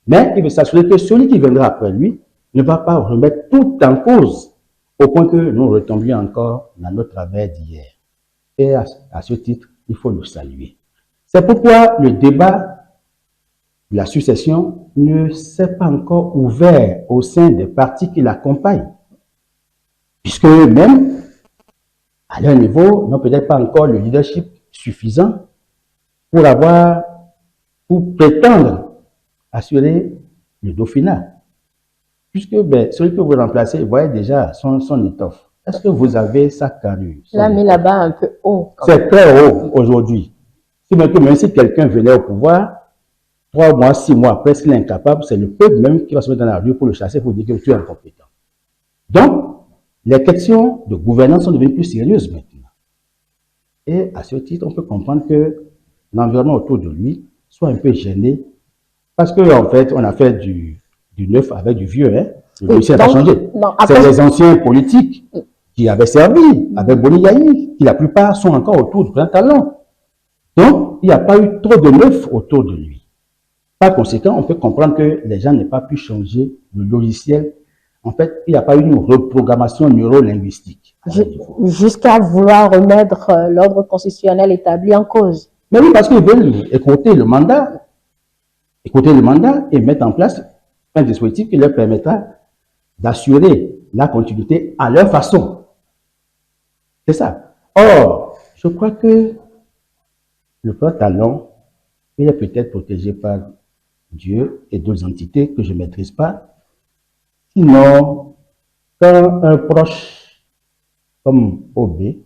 mais il veut s'assurer que celui qui viendra après lui ne va pas remettre tout en cause, au point que nous retombions encore dans notre travers d'hier. Et à ce titre, il faut le saluer. C'est pourquoi le débat de la succession ne s'est pas encore ouvert au sein des partis qui l'accompagnent. Puisque eux-mêmes, à leur niveau, n'ont peut-être pas encore le leadership suffisant pour prétendre assurer le dauphinat. Puisque celui que vous remplacez, vous voyez déjà son étoffe. Est-ce que vous avez sa carrure? Là, mais là-bas, un peu haut. C'est très haut aujourd'hui. Même si quelqu'un venait au pouvoir, 3 mois, 6 mois après, s'il est incapable, c'est le peuple même qui va se mettre dans la rue pour le chasser, pour dire que tu es incompétent. Donc, les questions de gouvernance sont devenues plus sérieuses maintenant. Et à ce titre, on peut comprendre que l'environnement autour de lui soit un peu gêné, parce qu'en fait, on a fait du neuf avec du vieux. Hein. Le dossier n'a pas changé. C'est les anciens politiques qui avaient servi avec Boni Yayi, qui la plupart sont encore autour du président Talon. Donc, il n'y a pas eu trop de neuf autour de lui. Par conséquent, on peut comprendre que les gens n'aient pas pu changer le logiciel. En fait, il n'y a pas eu une reprogrammation neurolinguistique. Jusqu'à vouloir remettre l'ordre constitutionnel établi en cause. Mais oui, parce qu'ils veulent écouter le mandat et mettre en place un dispositif qui leur permettra d'assurer la continuité à leur façon. C'est ça. Or, je crois que le président Talon, il est peut-être protégé par Dieu et d'autres entités que je ne maîtrise pas. Sinon, quand un proche comme OB,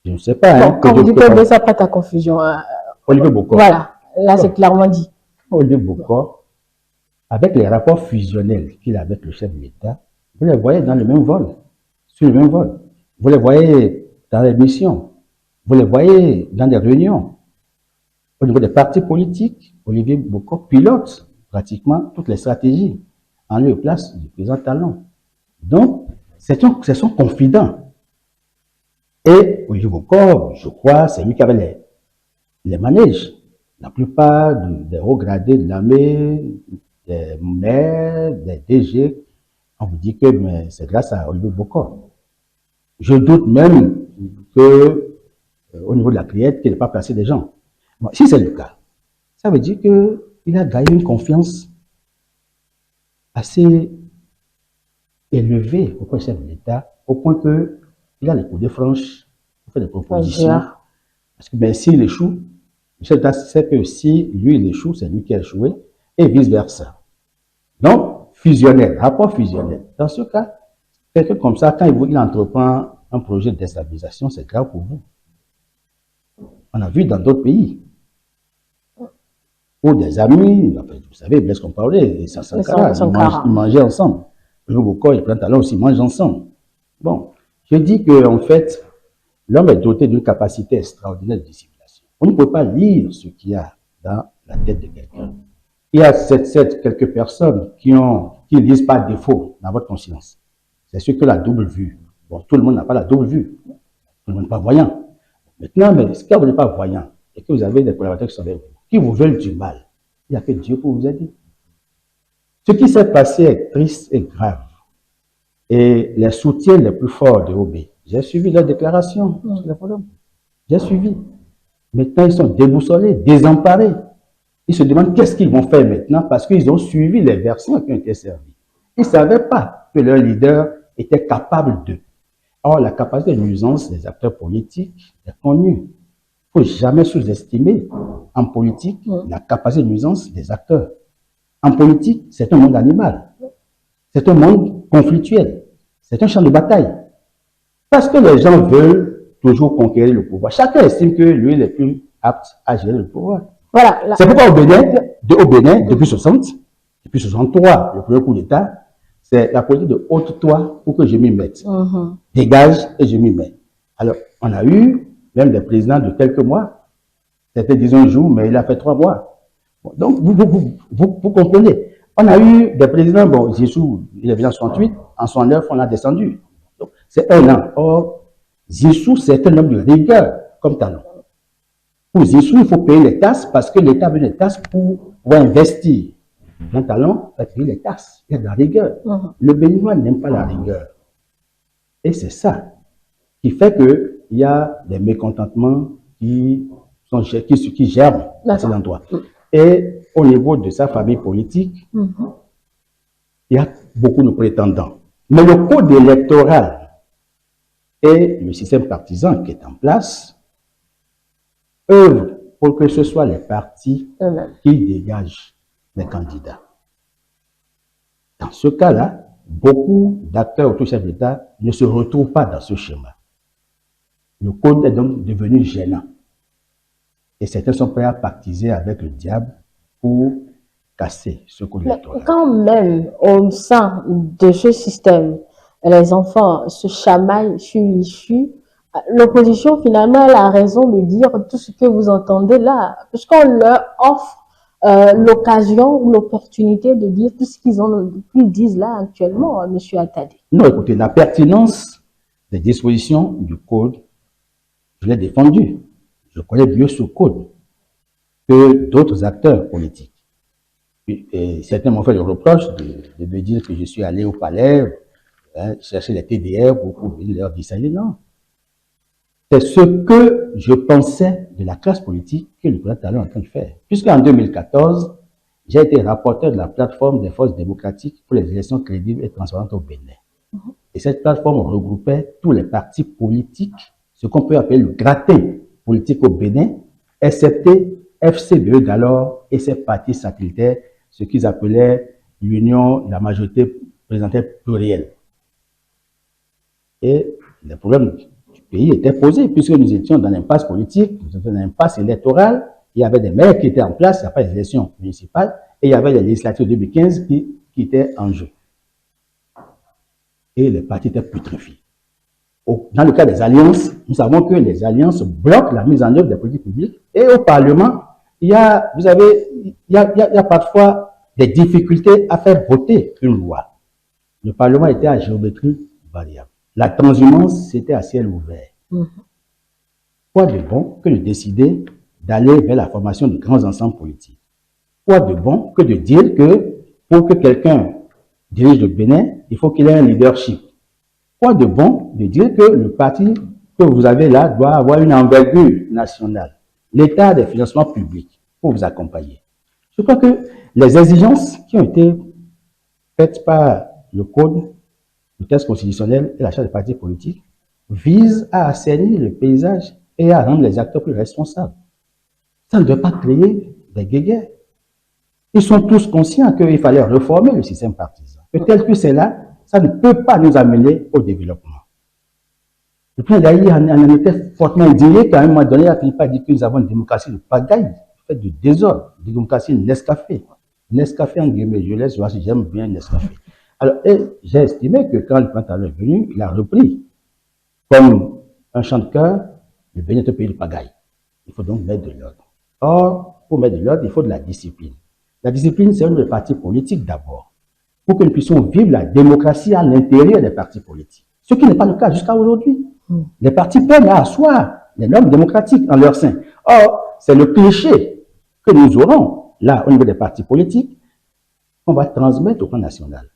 je ne sais pas. Bon, quand vous dites OB, ça prête à confusion. Olivier Bokor. Voilà, là c'est clairement dit. Olivier Bokor, avec les rapports fusionnels qu'il a avec le chef de l'État, vous les voyez dans le même vol, sur le même vol. Vous les voyez dans les missions, vous les voyez dans des réunions. Au niveau des partis politiques, Olivier Bokor pilote pratiquement toutes les stratégies en lieu et place du président Talon. Donc, c'est son confident. Et Olivier Bokor, je crois, c'est lui qui avait les manèges. La plupart des hauts gradés de l'armée, des maires, des DG, on vous dit que c'est grâce à Olivier Bokor. Je doute même que, au niveau de la criette, qu'il n'ait pas placé des gens. Bon, si c'est le cas, ça veut dire qu'il a gagné une confiance assez élevée auprès du chef de l'État, au point qu'il a les coups de franche pour faire des propositions. Parce que s'il échoue, le chef d'État sait que si lui il échoue, c'est lui qui a échoué, et vice-versa. Donc, fusionnel, rapport fusionnel. Dans ce cas, quelqu'un comme ça, quand il entreprend un projet de déstabilisation, c'est grave pour vous. On a vu dans d'autres pays. Ou des amis, vous savez, Blaise Compaoré et Sankara, ils mangeaient ensemble. Le Bokor et le président Talon aussi mangent ensemble. Bon, je dis qu'en fait, l'homme est doté d'une capacité extraordinaire de dissimulation. On ne peut pas lire ce qu'il y a dans la tête de quelqu'un. Il y a quelques personnes qui lisent par défaut dans votre conscience. C'est ce que la double vue. Bon, tout le monde n'a pas la double vue. Tout le monde n'est pas voyant. Maintenant, mais si vous n'êtes pas voyant et que vous avez des collaborateurs qui sont avec vous, qui vous veulent du mal, il n'y a que Dieu pour vous aider. Ce qui s'est passé est triste et grave. Et les soutiens les plus forts de OB, j'ai suivi leurs déclarations sur les forums. J'ai suivi. Maintenant, ils sont déboussolés, désemparés. Ils se demandent qu'est-ce qu'ils vont faire maintenant parce qu'ils ont suivi les versions qui ont été servies. Ils ne savaient pas que leur leader était capable d'eux. Or, la capacité de nuisance des acteurs politiques est connue. Il ne faut jamais sous-estimer en politique la capacité de nuisance des acteurs. En politique, c'est un monde animal. C'est un monde conflictuel. C'est un champ de bataille. Parce que les gens veulent toujours conquérir le pouvoir. Chacun estime que lui est le plus apte à gérer le pouvoir. Voilà. C'est pourquoi au Bénin, depuis 63, le premier coup d'État, c'est la politique de ôte-toi pour que je m'y mette. Dégage et je m'y mets. Alors, on a eu même des présidents de quelques mois. C'était 18 jours, mais il a fait 3 mois. Bon, donc, vous comprenez. On a eu des présidents, bon, Zissou, il est venu en 68, en 69, on a descendu. C'est 1 an. Or, Zissou, c'est un homme de rigueur, comme Talon. Pour Zissou, il faut payer les taxes parce que l'État veut les taxes pour investir. Dans Talon, il faut payer les taxes. Il y a de la rigueur. Le Béninois n'aime pas la rigueur. Et c'est ça qui fait qu'il y a des mécontentements qui germent à cet endroit. Et au niveau de sa famille politique, il y a beaucoup de prétendants. Mais le code électoral et le système partisan qui est en place œuvrent pour que ce soit les partis qui dégagent les candidats. Dans ce cas-là, beaucoup d'acteurs autour du chef d'État ne se retrouvent pas dans ce schéma. Le code est donc devenu gênant. Et certains sont prêts à pactiser avec le diable pour casser ce code électoral. Quand même, au sein de ce système, les enfants se chamaillent sur l'issue, l'opposition, finalement, elle a raison de dire tout ce que vous entendez là, puisqu'on leur offre l'occasion ou l'opportunité de dire tout ce qu'ils disent là actuellement, M. Attadé. Non, écoutez, la pertinence des dispositions du code, je l'ai défendue. Je connais mieux ce code que d'autres acteurs politiques. Et certains m'ont fait le reproche de me dire que je suis allé au palais chercher les TDR pour leur dire ça. Non. C'est ce que je pensais de la classe politique que le président Talon est en train de faire. Puisqu'en 2014, j'ai été rapporteur de la plateforme des forces démocratiques pour les élections crédibles et transparentes au Bénin. Et cette plateforme regroupait tous les partis politiques, ce qu'on peut appeler le gratin politique au Bénin, excepté FCBE d'alors et ses partis satellitaires, ce qu'ils appelaient l'union de la majorité présidentielle plurielle. Et les problèmes du pays étaient posés, puisque nous étions dans l'impasse politique, nous étions dans l'impasse électorale, il y avait des maires qui étaient en place, il n'y a pas les élections municipales, et il y avait les législatives de 2015 qui étaient en jeu. Et les partis étaient putréfiés. Dans le cas des alliances, nous savons que les alliances bloquent la mise en œuvre des politiques publiques. Et au Parlement, il y a parfois des difficultés à faire voter une loi. Le Parlement était à géométrie variable. La transhumance, c'était à ciel ouvert. Quoi de bon que de décider d'aller vers la formation de grands ensembles politiques? Quoi de bon que de dire que pour que quelqu'un dirige le Bénin, il faut qu'il ait un leadership? Quoi de bon de dire que le parti que vous avez là doit avoir une envergure nationale, l'État des financements publics pour vous accompagner? Je crois que les exigences qui ont été faites par le code, le texte constitutionnel et la charte des partis politiques visent à assainir le paysage et à rendre les acteurs plus responsables. Ça ne doit pas créer des guéguerres. Ils sont tous conscients qu'il fallait réformer le système partisan. Tel que c'est là, ça ne peut pas nous amener au développement. Le président Daï en était fortement indigné qu'à un moment donné, il a fini par dire que nous avons une démocratie de pagaille, faite de désordre, une démocratie Nescafé. Nescafé en guillemets, je laisse voir si j'aime bien Nescafé. Alors, j'ai estimé que quand le printemps est venu, il a repris. Comme un chant de chœur, le Bénin est un pays de pagaille. Il faut donc mettre de l'ordre. Or, pour mettre de l'ordre, il faut de la discipline. La discipline, c'est un des partis politiques d'abord. Pour que nous puissions vivre la démocratie à l'intérieur des partis politiques. Ce qui n'est pas le cas jusqu'à aujourd'hui. Les partis peinent à asseoir les normes démocratiques en leur sein. Or, c'est le cliché que nous aurons, là, au niveau des partis politiques, qu'on va transmettre au plan national.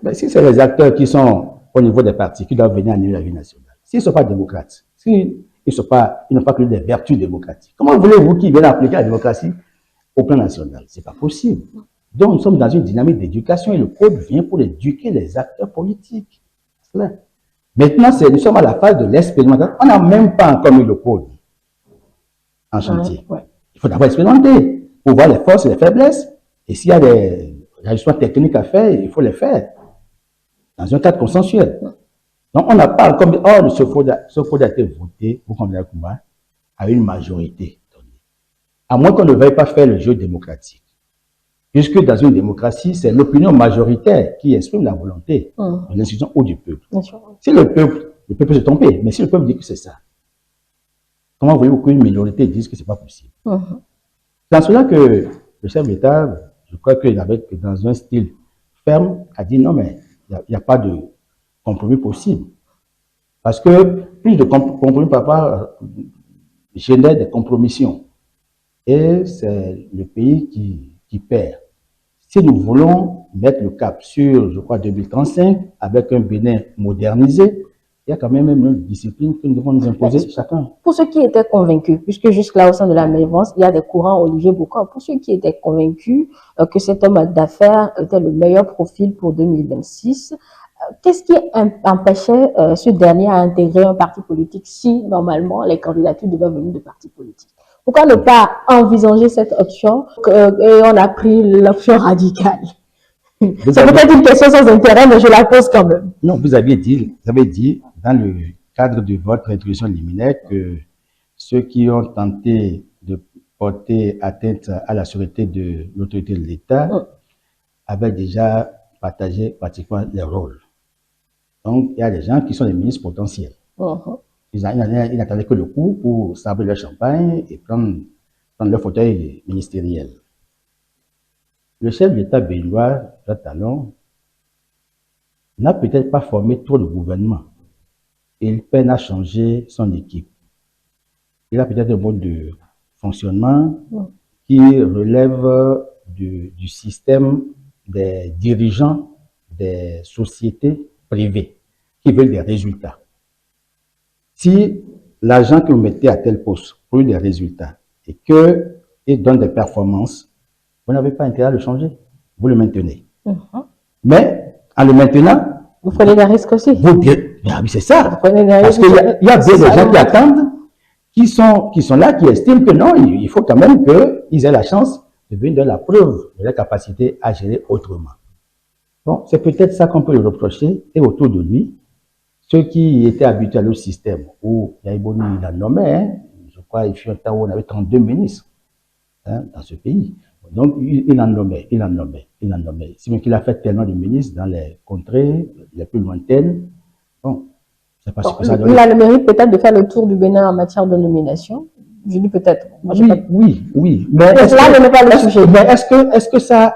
Ben, si c'est les acteurs qui sont au niveau des partis, qui doivent venir animer la vie nationale, s'ils ne sont pas démocrates, s'ils n'ont pas que des vertus démocratiques, comment voulez-vous qu'ils viennent appliquer la démocratie au plan national? Ce n'est pas possible. Donc, nous sommes dans une dynamique d'éducation et le code vient pour éduquer les acteurs politiques. Maintenant, nous sommes à la phase de l'expérimentation. On n'a même pas encore mis le code en chantier. Il faut d'abord expérimenter pour voir les forces et les faiblesses. Et s'il y a des ajustements techniques à faire, il faut les faire dans un cadre consensuel. Donc, on n'a pas comme ce code a été voté pour qu'on ait à une majorité donnée. À moins qu'on ne veuille pas faire le jeu démocratique. Puisque dans une démocratie, c'est l'opinion majoritaire qui exprime la volonté de l'institution ou du peuple. Si le peuple peut se tromper, mais si le peuple dit que c'est ça, comment voulez-vous qu'une minorité dise que ce n'est pas possible? C'est en cela que le chef d'État, je crois qu'il avait, dans un style ferme, a dit non, mais il n'y a pas de compromis possible. Parce que plus de compromis papa génère des compromissions. Et c'est le pays qui perd. Si nous voulons mettre le cap sur, je crois, 2035, avec un Bénin modernisé, il y a quand même une discipline que nous devons nous imposer chacun. Pour ceux qui étaient convaincus, puisque jusque-là, au sein de la mouvance, il y a des courants, Olivier Bocor, pour ceux qui étaient convaincus que cet homme d'affaires était le meilleur profil pour 2026, qu'est-ce qui empêchait ce dernier à intégrer un parti politique si, normalement, les candidatures devaient venir de partis politiques? Pourquoi ne pas envisager cette option et on a pris l'option radicale? C'est peut-être une question sans intérêt, mais je la pose quand même. Non, vous avez dit dans le cadre de votre introduction liminaire que ceux qui ont tenté de porter atteinte à la sûreté de l'autorité de l'État avaient déjà partagé pratiquement les rôles. Donc, il y a des gens qui sont des ministres potentiels. Ils n'attendaient que le coup pour sabrer leur champagne et prendre leur fauteuil ministériel. Le chef d'État béninois, Jacques Talon, n'a peut-être pas formé trop de gouvernement. Il peine à changer son équipe. Il a peut-être un mode de fonctionnement qui relève du système des dirigeants des sociétés privées qui veulent des résultats. Si l'agent que vous mettez à tel poste produit des résultats et qu'il donne des performances, vous n'avez pas intérêt à le changer. Vous le maintenez. Mais en le maintenant, vous prenez des risques aussi. C'est ça. Parce qu'il y a des gens qui attendent, qui sont là, qui estiment que non, il faut quand même qu'ils aient la chance de venir de la preuve de leur capacité à gérer autrement. Bon, c'est peut-être ça qu'on peut lui reprocher. Et autour de lui, ceux qui étaient habitués à leur système, où Yaïboni l'a nommé, je crois qu'il fut un temps où on avait 32 ministres dans ce pays. Donc, il en nommait. Si bien qu'il a fait tellement de ministres dans les contrées les plus lointaines, bon, c'est pas ce que ça donne. Il a le mérite peut-être de faire le tour du Bénin en matière de nomination. Je dis peut-être. Oui. Mais là n'est pas le sujet. Mais est-ce que ça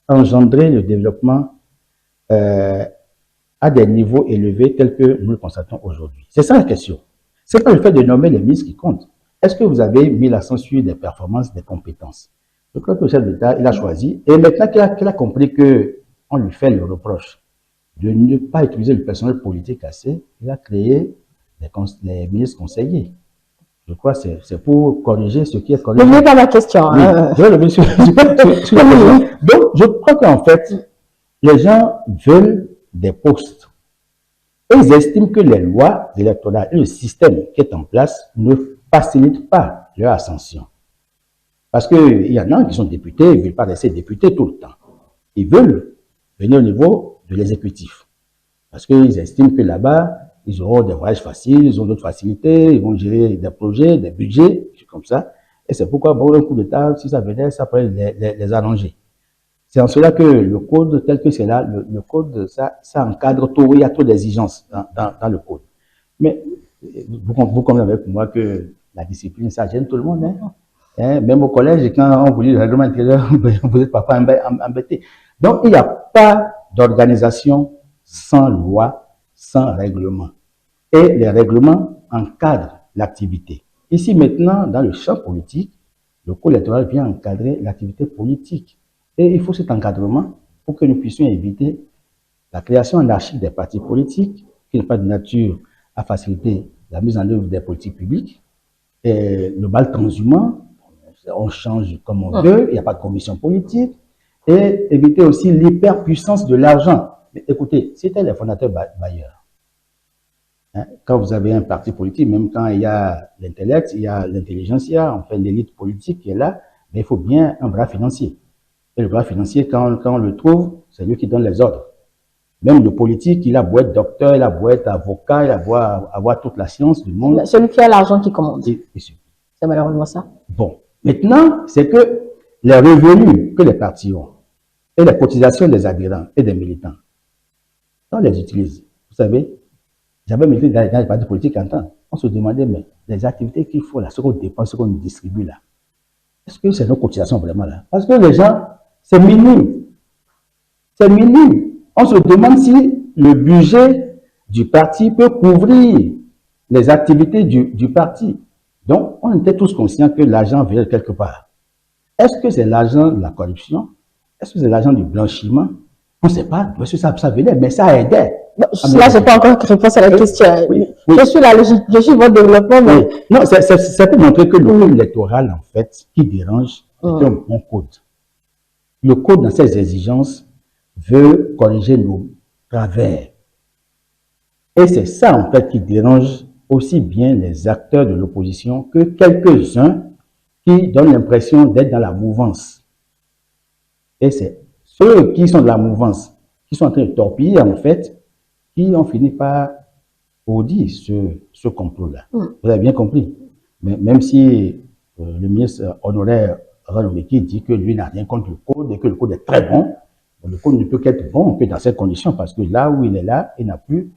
a engendré le développement à des niveaux élevés tels que nous le constatons aujourd'hui? C'est ça la question. C'est pas le fait de nommer les ministres qui compte. Est-ce que vous avez mis l'accent sur des performances, des compétences? Je crois que le chef d'État, il a choisi. Et maintenant qu'il a compris qu'on lui fait le reproche de ne pas utiliser le personnel politique assez, il a créé les ministres conseillers. Je crois que c'est pour corriger ce qui est corrigé. N'oubliez pas ma question. Oui, je vais lever sur Donc, je crois qu'en fait, les gens veulent des postes. Et ils estiment que les lois électorales et le système qui est en place ne facilitent pas leur ascension. Parce qu'il y en a qui sont députés, ils ne veulent pas rester députés tout le temps. Ils veulent venir au niveau de l'exécutif. Parce qu'ils estiment que là-bas, ils auront des voyages faciles, ils ont d'autres facilités, ils vont gérer des projets, des budgets, comme ça. Et c'est pourquoi, bon, un coup d'État, si ça venait, ça pourrait les arranger. C'est en cela que le code, tel que c'est là, le code, ça encadre tout, il y a trop d'exigences dans le code. Mais vous comprenez avec moi que la discipline, ça gêne tout le monde. Même au collège, quand on vous lit le règlement intérieur, vous êtes parfois embêté. Donc, il n'y a pas d'organisation sans loi, sans règlement. Et les règlements encadrent l'activité. Ici, maintenant, dans le champ politique, le code électoral vient encadrer l'activité politique. Et il faut cet encadrement pour que nous puissions éviter la création anarchique des partis politiques, qui n'est pas de nature à faciliter la mise en œuvre des politiques publiques, et le mal transhumant, on change comme on veut, il n'y a pas de commission politique, et éviter aussi l'hyperpuissance de l'argent. Mais écoutez, c'était les fondateurs bailleurs. Quand vous avez un parti politique, même quand il y a l'intellect, il y a l'intelligentsia, enfin l'élite politique qui est là, mais il faut bien un bras financier. Et le bras financier, quand on le trouve, c'est lui qui donne les ordres. Même le politique, il a beau être docteur, il a beau être avocat, il a beau avoir toute la science du monde. Celui qui a l'argent qui commande. C'est malheureusement ça. Bon. Maintenant, c'est que les revenus que les partis ont et les cotisations des adhérents et des militants, on les utilise. Vous savez, j'avais milité dans les partis politiques en temps. On se demandait, mais les activités qu'il faut là, ce qu'on dépense, ce qu'on distribue là, est-ce que c'est nos cotisations vraiment là? Parce que les gens, c'est minime. C'est minime. On se demande si le budget du parti peut couvrir les activités du parti. Donc, on était tous conscients que l'argent venait quelque part. Est-ce que c'est l'argent de la corruption? Est-ce que c'est l'argent du blanchiment? On ne sait pas. Parce que ça venait, mais ça aidait. Là, je n'ai pas encore réponse à la question. Oui. Je suis là, je suis votre développement. Mais... Oui. Non, c'est pour montrer que le code électoral, en fait, qui dérange, c'est un bon code. Le code, dans ses exigences, veut corriger nos travers. Et c'est ça, en fait, qui dérange aussi bien les acteurs de l'opposition que quelques-uns qui donnent l'impression d'être dans la mouvance. Et c'est ceux qui sont dans la mouvance, qui sont en train de torpiller, en fait, qui ont fini par audire ce complot-là. Vous avez bien compris. Mais même si le ministre honoraire Ranomeki dit que lui n'a rien contre le code et que le code est très bon, le code ne peut qu'être bon que dans ces conditions, parce que là où il est là, il n'a plus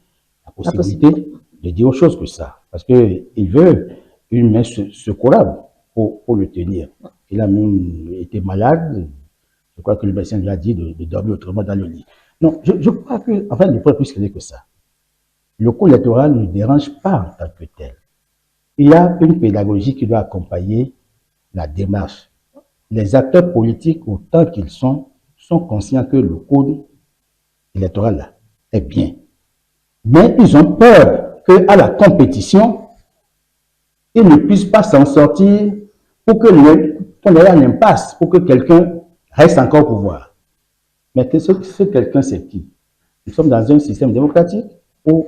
la possibilité de dire autre chose que ça. Parce qu'il veut une main secourable pour le tenir. Il a même été malade. Je crois que le médecin lui a dit de dormir autrement dans le lit. Non, je crois que, enfin, il faut plus que ça. Le code électoral ne dérange pas en tant que tel. Il y a une pédagogie qui doit accompagner la démarche. Les acteurs politiques, autant qu'ils sont conscients que le code électoral là, est bien. Mais ils ont peur qu'à la compétition, ils ne puissent pas s'en sortir pour qu'on ait un impasse, pour que quelqu'un reste encore au pouvoir. Mais ce quelqu'un, c'est qui? Nous sommes dans un système démocratique où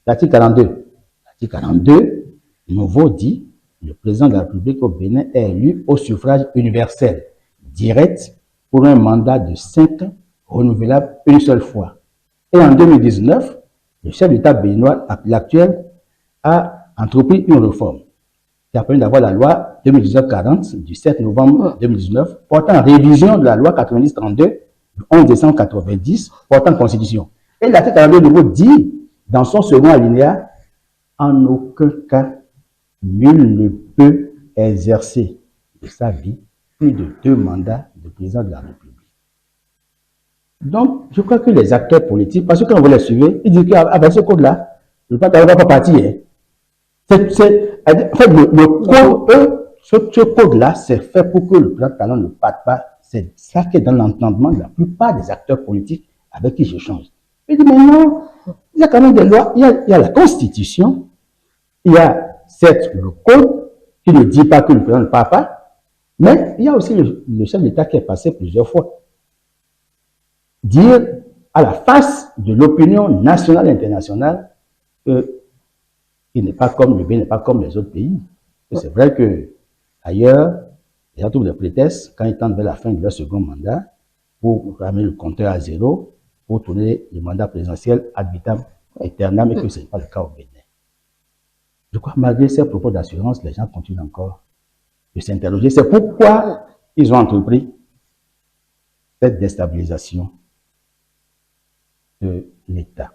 l'article 42. L'article 42, nouveau dit, le président de la République au Bénin est élu au suffrage universel, direct, pour un mandat de 5 ans, renouvelable une seule fois. Et en 2019, le chef d'État béninois, l'actuel, a entrepris une réforme qui a permis d'avoir la loi 2019-40 du 7 novembre 2019 portant révision de la loi 90-32 du 11 décembre 90 portant constitution. Et l'article 42 nouveau dit, dans son second alinéa, en aucun cas, nul ne peut exercer de sa vie plus de 2 mandats de président de la République. Donc, je crois que les acteurs politiques, parce que quand vous les suivez, ils disent qu'avec ce code-là, le parti ne va pas partir. En fait, ce code-là, c'est fait pour que le président talent ne parte pas. C'est ça qui est dans l'entendement de la plupart des acteurs politiques avec qui j'échange. Il dit, mais non, il y a quand même des lois, il y a la Constitution, il y a certes le code qui ne dit pas que le président ne part pas, mais il y a aussi le chef d'État qui est passé plusieurs fois. Dire à la face de l'opinion nationale et internationale qu'il n'est pas comme le Bénin, n'est pas comme les autres pays. C'est vrai que ailleurs, les gens trouvent des prétextes quand ils tendent vers la fin de leur second mandat pour ramener le compteur à zéro, pour tourner le mandat présidentiel ad vitam aeternam, et que ce n'est pas le cas au Bénin. Je crois que malgré ces propos d'assurance, les gens continuent encore de s'interroger. C'est pourquoi ils ont entrepris cette déstabilisation de l'État.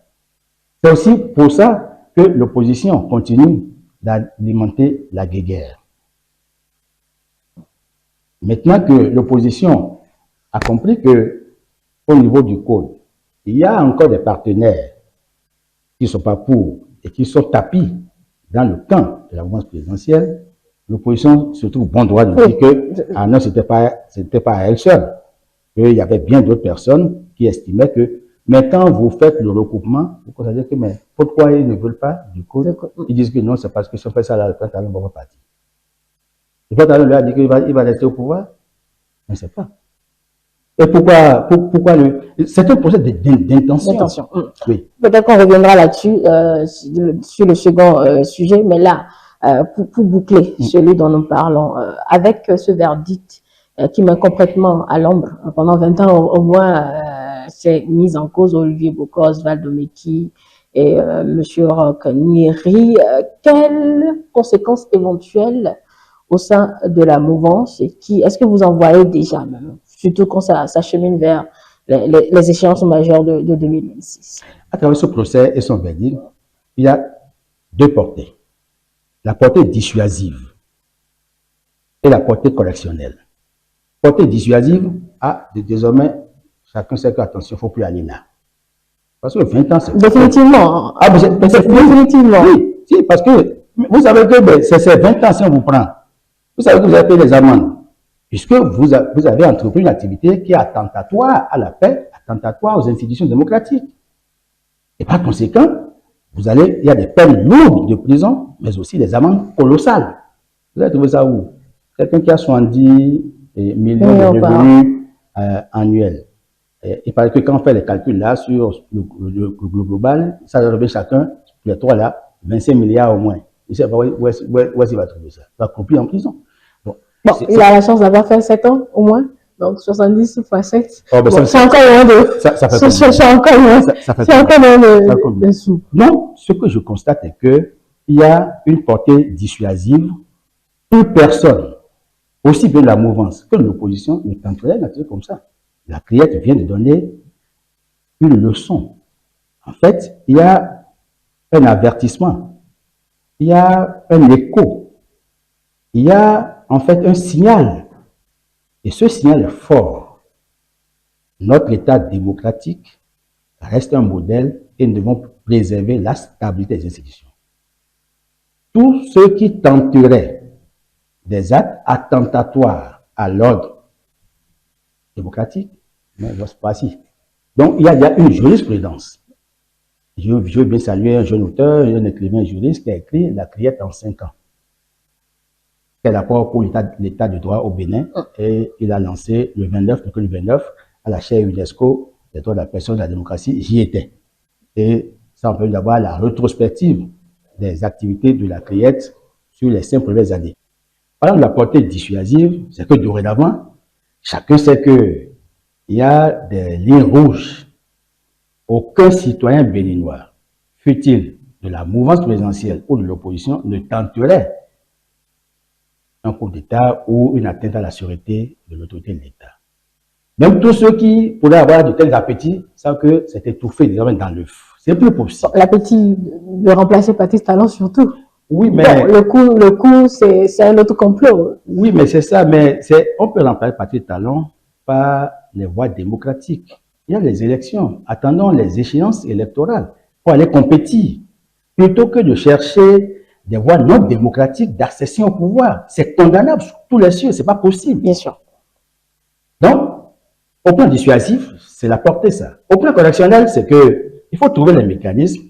C'est aussi pour ça que l'opposition continue d'alimenter la guerre. Maintenant que l'opposition a compris que au niveau du code, il y a encore des partenaires qui ne sont pas pour et qui sont tapis dans le camp de la mouvance présidentielle, l'opposition se trouve bon droit de dire que ah non, c'était pas à elle seule. Il y avait bien d'autres personnes qui estimaient que, mais quand vous faites le recoupement, vous constatez que, mais pourquoi ils ne veulent pas du code? Ils disent que non, c'est parce que si on fait ça, là, le Prince Talon va partir. Le Prince Talon lui a dit qu'il va rester au pouvoir. On ne sait pas. Et pourquoi c'est un procès d'intention. Oui. Peut-être qu'on reviendra là-dessus, sur le second sujet, mais là, pour boucler celui dont nous parlons, avec ce verdict qui met complètement à l'ombre, pendant 20 ans au moins, c'est mis en cause Olivier Bokos, Valdomeki et M. Roch-Nyeri. Quelles conséquences éventuelles au sein de la mouvance, est-ce que vous en voyez déjà même, surtout quand ça chemine vers les échéances majeures de 2026? À travers ce procès et son verdict, il y a deux portées. La portée dissuasive et la portée correctionnelle. Portée dissuasive, désormais, chacun sait que, attention, il ne faut plus aller là. Parce que 20 ans, c'est... Définitivement. Définitivement. Oui, si, parce que vous savez que c'est 20 ans si on vous prend. Vous savez que vous avez payé des amendes, puisque vous avez entrepris une activité qui est attentatoire à la paix, attentatoire aux institutions démocratiques. Et par conséquent, il y a des peines lourdes de prison, mais aussi des amendes colossales. Vous avez trouvé ça où? Quelqu'un qui a 70 millions de revenus annuels. Il paraît que quand on fait les calculs là sur le global, ça revient chacun, les trois là, 25 milliards au moins. Il ne sait pas où est-ce qu'il va trouver ça. Il va croupir en prison. Bon, il a la chance d'avoir fait 7 ans au moins, donc 70 fois 7. Oh, bon, c'est encore loin de... C'est encore loin de sous. Non, ce que je constate est qu'il y a une portée dissuasive. Toute personne, aussi bien la mouvance que l'opposition, ne tenterait d'un truc comme ça. La Criette vient de donner une leçon. En fait, il y a un avertissement, il y a un écho, il y a en fait un signal. Et ce signal est fort. Notre État démocratique reste un modèle et nous devons préserver la stabilité des institutions. Tous ceux qui tenteraient des actes attentatoires à l'ordre démocratique, mais ne pas si. Donc, il y a une jurisprudence. Je veux bien saluer un jeune auteur, un écrivain juriste qui a écrit La Criette en 5 ans. Quel apport pour l'état de droit au Bénin, et il a lancé le 29 à la chaire UNESCO des droits de la personne et de la démocratie. J'y étais. Et ça, on peut d'avoir la rétrospective des activités de la Criette sur les 5 premières années. Par exemple, la portée dissuasive, c'est que dorénavant, chacun sait qu'il y a des lignes rouges. Aucun citoyen béninois, fût-il de la mouvance présidentielle ou de l'opposition, ne tenterait un coup d'État ou une atteinte à la sûreté de l'autorité de l'État. Même tous ceux qui pourraient avoir de tels appétits savent que c'est étouffé désormais dans l'œuf. C'est plus possible. L'appétit de remplacer Patrice Talon surtout. Oui, mais... Bon, le coup c'est un autre complot. Oui, mais c'est ça. Mais on peut remplacer Patrice Talon par les voies démocratiques. Il y a les élections. Attendons les échéances électorales pour aller compétir. Plutôt que de chercher des voies non démocratiques d'accession au pouvoir. C'est condamnable sur tous les cieux. C'est pas possible. Bien sûr. Donc, au plan dissuasif, c'est la portée, ça. Au plan correctionnel, c'est qu'il faut trouver les mécanismes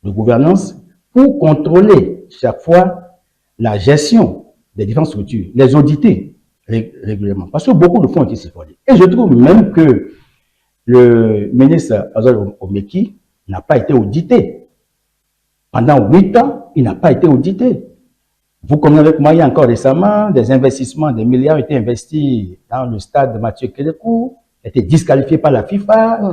de gouvernance pour contrôler chaque fois la gestion des différentes structures, les auditer régulièrement. Parce que beaucoup de fonds ont été siphonnés. Et je trouve même que le ministre Azol Omeki n'a pas été audité. Pendant 8 ans, il n'a pas été audité. Vous comprenez avec moi, il y a encore récemment des investissements, des milliards ont été investis dans le stade de Mathieu Kélékou, été disqualifié par la FIFA.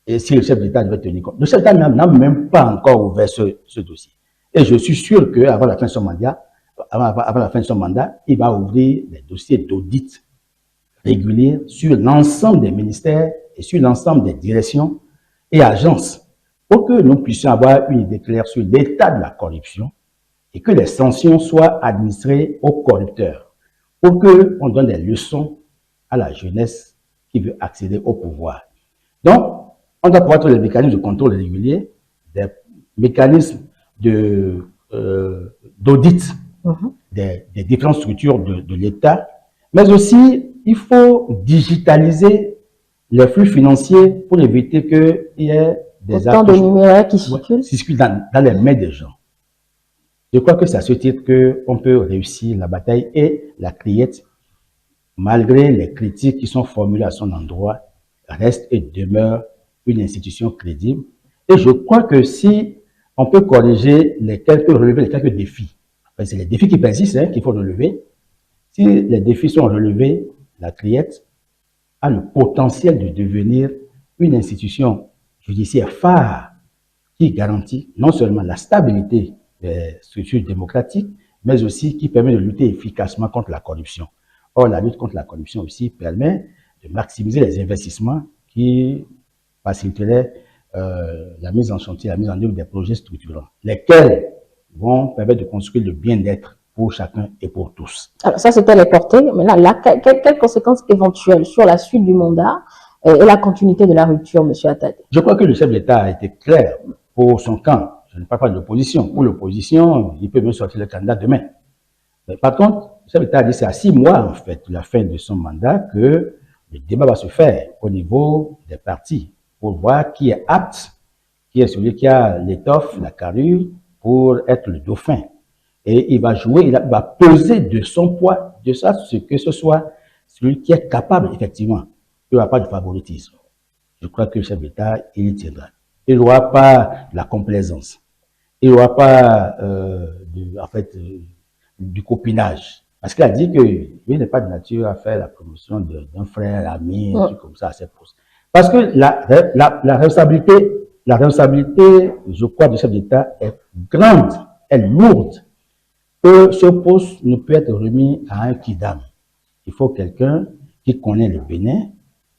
Et si le chef d'État devait tenir compte. Le chef d'État n'a même pas encore ouvert ce dossier. Et je suis sûr qu'avant la fin de son mandat, il va ouvrir les dossiers d'audit régulière sur l'ensemble des ministères et sur l'ensemble des directions et agences pour que nous puissions avoir une idée claire sur l'état de la corruption et que les sanctions soient administrées aux corrupteurs pour qu'on donne des leçons à la jeunesse qui veut accéder au pouvoir. Donc, on doit pouvoir trouver des mécanismes de contrôle régulier, des mécanismes d'audit des différentes structures de l'État, mais aussi, il faut digitaliser les flux financiers pour éviter qu'il y ait des autant de numéraires qui circulent dans les mains des gens. Je crois que c'est à ce titre qu'on peut réussir la bataille et la Criette, malgré les critiques qui sont formulées à son endroit, reste et demeure une institution crédible. Et je crois que si on peut corriger relever les quelques défis, c'est les défis qui persistent qu'il faut relever. Si les défis sont relevés, la Criette a le potentiel de devenir une institution judiciaire phare qui garantit non seulement la stabilité des structures démocratiques, mais aussi qui permet de lutter efficacement contre la corruption. Or, la lutte contre la corruption aussi permet de maximiser les investissements qui faciliteraient la mise en chantier, la mise en œuvre des projets structurants, lesquels vont permettre de construire le bien-être pour chacun et pour tous. Alors ça, c'était les portées, mais là quelles conséquences éventuelles sur la suite du mandat et la continuité de la rupture, M. Attali? Je crois que le chef d'État a été clair pour son camp. Je ne parle pas de l'opposition. Pour l'opposition, il peut même sortir le candidat demain. Mais par contre, le chef d'État a dit c'est à 6 mois, en fait, de la fin de son mandat, que le débat va se faire au niveau des partis pour voir qui est apte, qui est celui qui a l'étoffe, la carrure pour être le dauphin. Et il va jouer, il va peser de son poids, de ça, ce que ce soit celui qui est capable, effectivement. Il n'y aura pas de favoritisme. Je crois que le chef d'État, il y tiendra. Il n'y aura pas de la complaisance. Il n'y aura pas, du copinage. Parce qu'il a dit qu'il n'est pas de nature à faire la promotion d'un frère, ami, un truc comme ça à ses postes. Parce que la responsabilité, je crois, du chef d'État est grande, est lourde. Que ce poste ne peut être remis à un kidam. Il faut quelqu'un qui connaît le Bénin,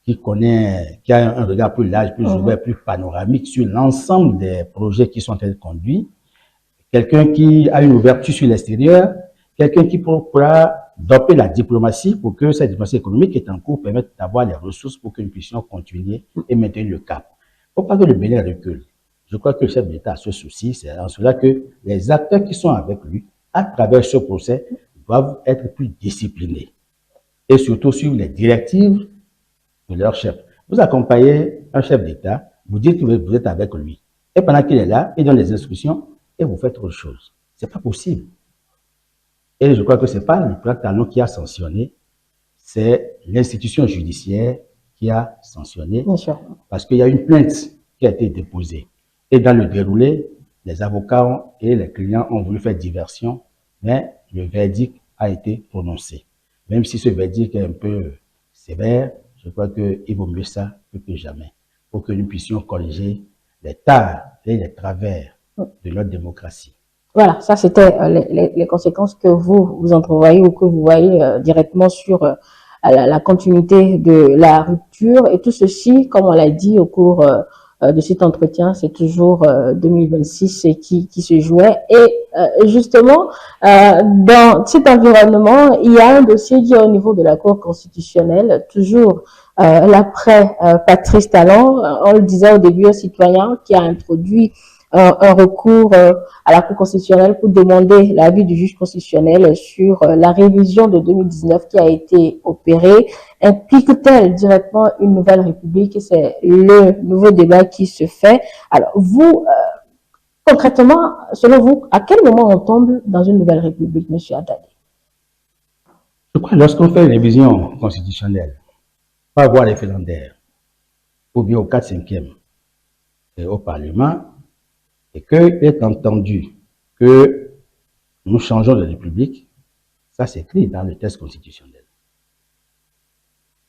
qui a un regard plus large, plus ouvert, plus panoramique sur l'ensemble des projets qui sont en train de conduire, quelqu'un qui a une ouverture sur l'extérieur, quelqu'un qui pourra doper la diplomatie pour que cette diplomatie économique qui est en cours permette d'avoir les ressources pour que nous puissions continuer et maintenir le cap. Il ne faut pas que le Bénin recule. Je crois que le chef d'État a ce souci, c'est en cela que les acteurs qui sont avec lui, à travers ce procès, doivent être plus disciplinés et surtout suivre les directives de leur chef. Vous accompagnez un chef d'État, vous dites que vous êtes avec lui. Et pendant qu'il est là, il donne des instructions et vous faites autre chose. Ce n'est pas possible. Et je crois que ce n'est pas le plan Talon qui a sanctionné, c'est l'institution judiciaire qui a sanctionné. Bien sûr. Parce qu'il y a une plainte qui a été déposée. Et dans le déroulé, les avocats et les clients ont voulu faire diversion, mais le verdict a été prononcé. Même si ce verdict est un peu sévère, je crois qu'il vaut mieux ça que jamais, pour que nous puissions corriger les tares et les travers de notre démocratie. Voilà, ça c'était les conséquences que vous entrevoyez ou que vous voyez directement sur la continuité de la rupture. Et tout ceci, comme on l'a dit au cours de cet entretien, c'est toujours 2026 qui se jouait. Et justement, dans cet environnement, il y a un dossier qui est au niveau de la Cour constitutionnelle, toujours l'après Patrice Talon, on le disait au début aux citoyens, qui a introduit un recours à la Cour constitutionnelle pour demander l'avis du juge constitutionnel sur la révision de 2019 qui a été opérée. Implique-t-elle directement une nouvelle république? C'est le nouveau débat qui se fait. Alors, vous, concrètement, selon vous, à quel moment on tombe dans une nouvelle république, M. Attali? Je crois que lorsqu'on fait une révision constitutionnelle, pas voir référendaire, ou bien au 4/5e et au Parlement, et qu'il est entendu que nous changeons de république, ça s'écrit dans le texte constitutionnel.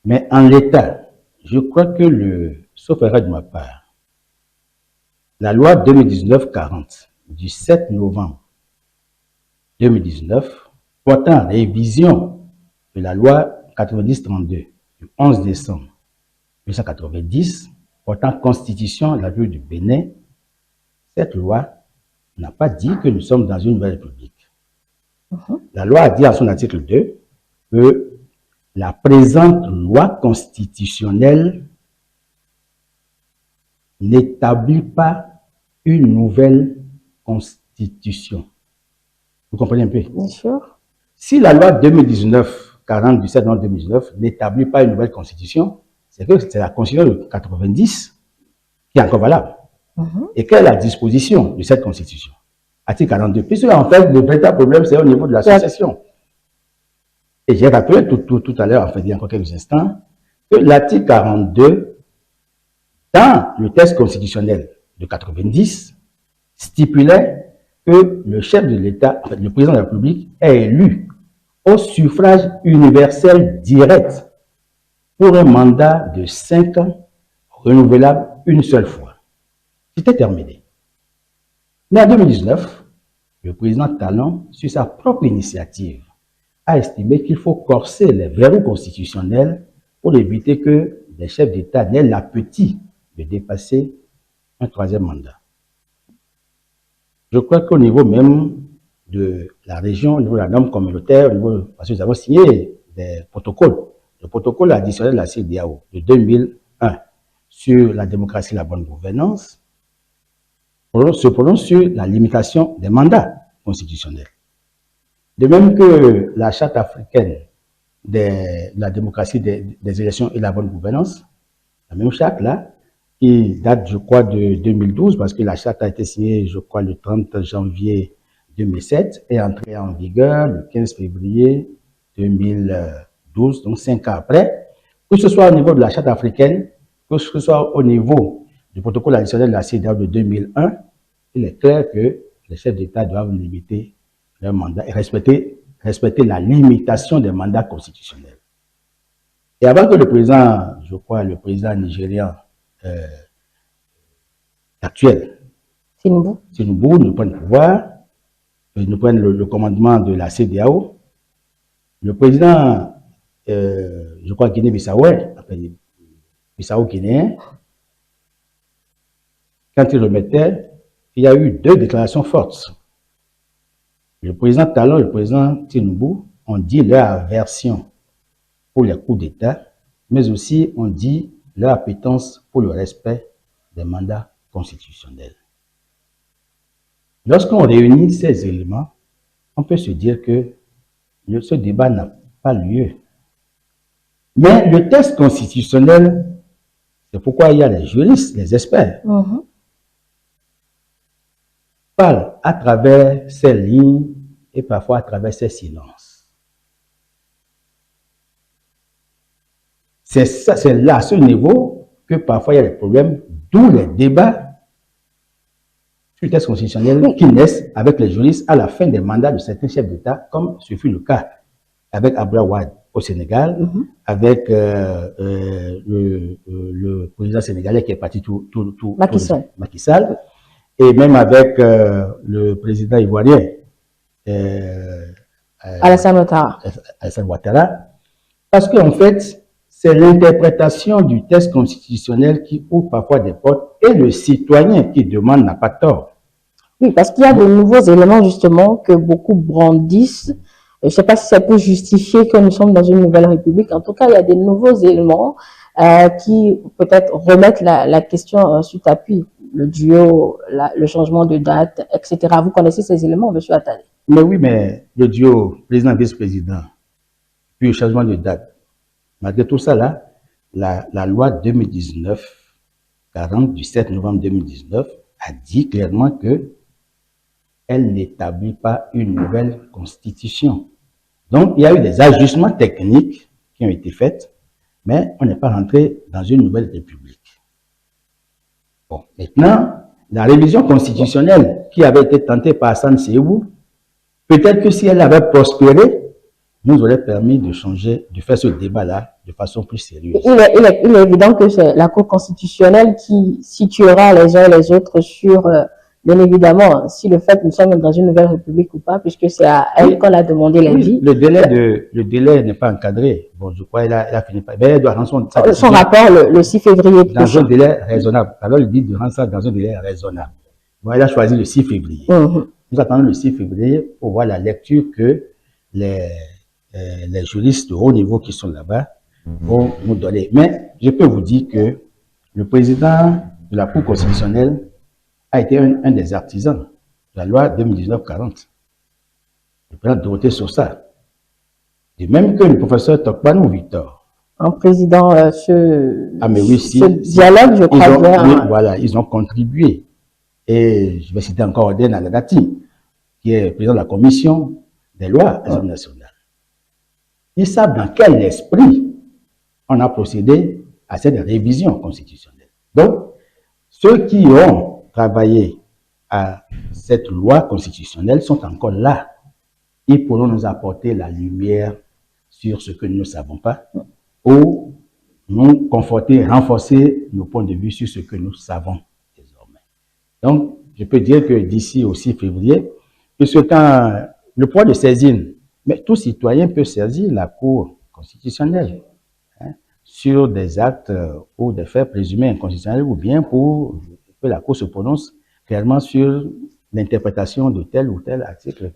Mais en l'état, je crois que sauf erreur de ma part, la loi 2019-40 du 7 novembre 2019 portant révision de la loi 90-32 du 11 décembre 1890 portant constitution de la République du Bénin, cette loi n'a pas dit que nous sommes dans une nouvelle république. La loi a dit en son article 2 que la présente loi constitutionnelle n'établit pas une nouvelle constitution. Vous comprenez un peu? Bien sûr. Si la loi 2019-40 du 7 novembre 2019 n'établit pas une nouvelle constitution, c'est que c'est la constitution de 90 qui est encore valable. Et quelle est la disposition de cette constitution? Article 42. Puisque en fait, le véritable problème, c'est au niveau de la succession. Et j'ai rappelé tout à l'heure, en fait, il y a encore quelques instants, que l'article 42, dans le texte constitutionnel de 90, stipulait que le chef de l'État, en fait, le président de la République, est élu au suffrage universel direct pour un mandat de 5 ans, renouvelable une seule fois. C'était terminé. Mais en 2019, le président Talon, sur sa propre initiative, a estimé qu'il faut corser les verrous constitutionnels pour éviter que les chefs d'État n'aient l'appétit de dépasser un 3e mandat. Je crois qu'au niveau même de la région, au niveau de la norme communautaire, parce que nous avons signé des protocoles. Le protocole additionnel de la CEDEAO de 2001 sur la démocratie et la bonne gouvernance se prononce sur la limitation des mandats constitutionnels. De même que la charte africaine de la démocratie, des élections et la bonne gouvernance, la même charte là, qui date, je crois, de 2012, parce que la charte a été signée, je crois, le 30 janvier 2007 et entrée en vigueur le 15 février 2012, donc 5 ans après. Que ce soit au niveau de la charte africaine, que ce soit au niveau du protocole additionnel de la CEDEAO de 2001, il est clair que les chefs d'État doivent limiter leur mandat et respecter la limitation des mandats constitutionnels. Et avant que le président, je crois, le président nigérian actuel, Tinubu, nous prenne le pouvoir, nous prenne le commandement de la CEDEAO, le président, je crois, Bissau guinéen, quand il remettait, il y a eu 2 déclarations fortes. Le président Talon et le président Tinubu ont dit leur aversion pour les coups d'État, mais aussi ont dit leur appétence pour le respect des mandats constitutionnels. Lorsqu'on réunit ces éléments, on peut se dire que ce débat n'a pas lieu. Mais le texte constitutionnel, c'est pourquoi il y a les juristes, les experts, parlent à travers ces lignes et parfois à travers ces silences. C'est là, à ce niveau, que parfois il y a des problèmes, d'où les débats sur le texte constitutionnel qui naissent avec les juristes à la fin des mandats de certains chefs d'État, comme ce fut le cas avec Abdoulaye Wade au Sénégal, avec le président sénégalais qui est parti Macky Sall, et même avec le président ivoirien Alassane Ouattara, parce qu'en fait, c'est l'interprétation du texte constitutionnel qui ouvre parfois des portes et le citoyen qui demande n'a pas tort. Oui, parce qu'il y a de nouveaux éléments justement que beaucoup brandissent. Je ne sais pas si ça peut justifier que nous sommes dans une nouvelle république. En tout cas, il y a des nouveaux éléments qui peut-être remettent la question sur tapis. Le duo, le changement de date, etc. Vous connaissez ces éléments, M. Attali? Mais oui, mais le duo président-vice-président, puis le changement de date, malgré tout ça, là, la loi 2019-40 du 7 novembre 2019 a dit clairement que elle n'établit pas une nouvelle constitution. Donc, il y a eu des ajustements techniques qui ont été faits, mais on n'est pas rentré dans une nouvelle république. Bon, maintenant, la révision constitutionnelle qui avait été tentée par Hassan Seyou, peut-être que si elle avait prospéré, nous aurait permis de changer, de faire ce débat-là de façon plus sérieuse. Il est évident que c'est la Cour constitutionnelle qui situera les uns et les autres sur bien évidemment, si le fait que nous sommes dans une nouvelle république ou pas, puisque c'est à elle qu'on a demandé l'avis. Le délai n'est pas encadré. Bon, je crois qu'elle a fini par. Mais elle doit rendre son rapport le 6 février dans un délai raisonnable. Alors, il dit de rendre ça dans un délai raisonnable. Bon, elle a choisi le 6 février. Nous attendons le 6 février pour voir la lecture que les juristes de haut niveau qui sont là-bas vont nous donner. Mais je peux vous dire que le président de la Cour constitutionnelle a été un des artisans de la loi 2019-40. Le président Dorothée Sosa. De même que le professeur Tokpanou Victor. Un président, ce dialogue, je crois bien. Voilà, ils ont contribué. Et je vais citer encore Oden Aladati, qui est président de la commission des lois à l'Assemblée nationale. Ils savent dans quel esprit on a procédé à cette révision constitutionnelle. Donc, ceux qui ont travaillé à cette loi constitutionnelle sont encore là. Ils pourront nous apporter la lumière sur ce que nous ne savons pas ou nous conforter, renforcer nos points de vue sur ce que nous savons désormais. Donc, je peux dire que d'ici au 6 février, puisque quand le point de saisine, mais tout citoyen peut saisir la Cour constitutionnelle sur des actes ou des faits présumés inconstitutionnels ou bien pour que la Cour se prononce clairement sur l'interprétation de tel ou tel article.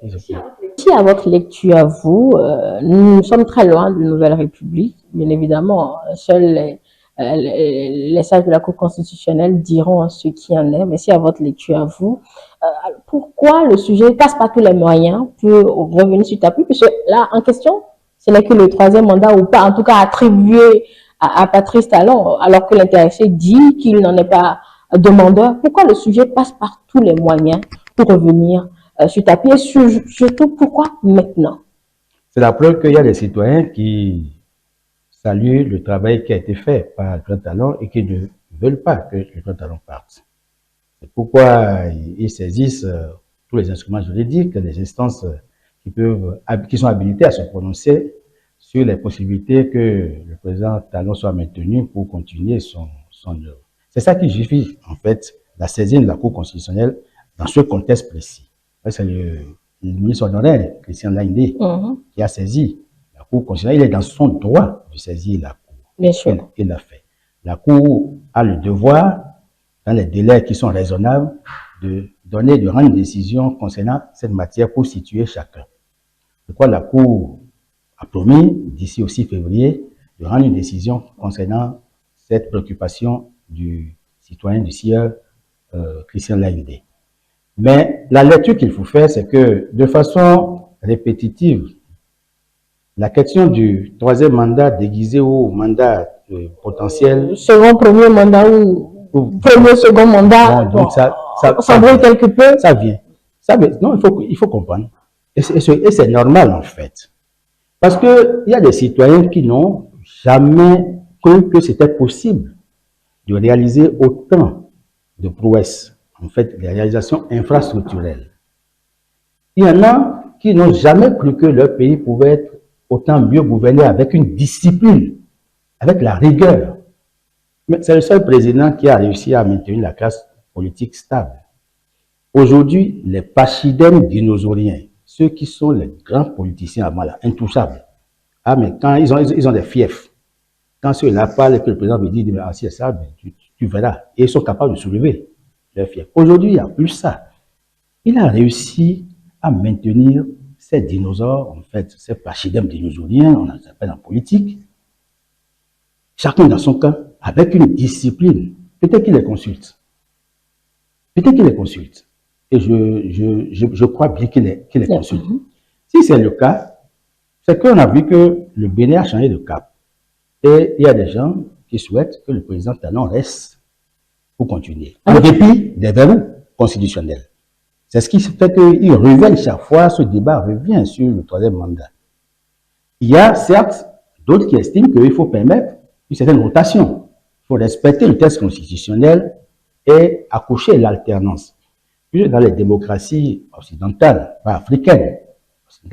Si à votre lecture, à vous, nous sommes très loin d'une nouvelle république, bien évidemment, seuls les sages de la Cour constitutionnelle diront ce qui en est, mais si à votre lecture, à vous, pourquoi le sujet passe par tous les moyens pour revenir sur tapis, puisque là, en question, ce n'est que le 3e mandat ou pas, en tout cas attribué à Patrice Talon, alors que l'intéressé dit qu'il n'en est pas demandeur. Pourquoi le sujet passe par tous les moyens pour revenir sur tapis et surtout pourquoi maintenant? C'est la preuve qu'il y a des citoyens qui saluent le travail qui a été fait par le président Talon et qui ne veulent pas que le président Talon parte. C'est pourquoi ils saisissent tous les instruments juridiques, les instances qui sont habilitées à se prononcer sur les possibilités que le président Talon soit maintenu pour continuer son œuvre. C'est ça qui justifie, en fait, la saisine de la Cour constitutionnelle dans ce contexte précis. C'est le ministre honoraire, Christian Laindé, qui a saisi la Cour constitutionnelle. Il est dans son droit de saisir la Cour. Bien sûr. Il l'a fait. La Cour a le devoir, dans les délais qui sont raisonnables, de rendre une décision concernant cette matière pour situer chacun. C'est quoi la Cour a promis, d'ici au 6 février, de rendre une décision concernant cette préoccupation du citoyen du sieur Christian Laindé. Mais la lecture qu'il faut faire, c'est que de façon répétitive, la question du 3e mandat déguisé au mandat potentiel. Second, premier mandat ou premier, second mandat. Bon, donc ça brûle quelque peu. Ça vient. Non, il faut comprendre. Et c'est normal en fait. Parce qu'il y a des citoyens qui n'ont jamais cru que c'était possible de réaliser autant de prouesses, en fait, des réalisations infrastructurelles. Il y en a qui n'ont jamais cru que leur pays pouvait être autant mieux gouverné avec une discipline, avec la rigueur. Mais c'est le seul président qui a réussi à maintenir la classe politique stable. Aujourd'hui, les pachydèmes dinosauriens, ceux qui sont les grands politiciens avant là, intouchables, ah mais quand ils ont des fiefs, quand ceux-là parlent et que le président me dit, ah si c'est ça, ben, tu verras. Et ils sont capables de soulever leurs fiefs. Aujourd'hui, il n'y a plus ça. Il a réussi à maintenir ces dinosaures, en fait, ces pachydèmes dinosauriens, on les appelle en politique, chacun dans son camp, avec une discipline. Peut-être qu'il les consulte. Peut-être qu'il les consulte. Et je crois bien qu'il les consulte. Si c'est le cas, c'est qu'on a vu que le Bénin a changé de cap. Et il y a des gens qui souhaitent que le président Talon reste pour continuer, en dépit des verrous constitutionnels. C'est ce qui fait qu'il revient chaque fois, ce débat revient sur le 3e mandat. Il y a certes d'autres qui estiment qu'il faut permettre une certaine rotation. Il faut respecter le texte constitutionnel et accoucher l'alternance. Puis dans les démocraties occidentales, pas africaines,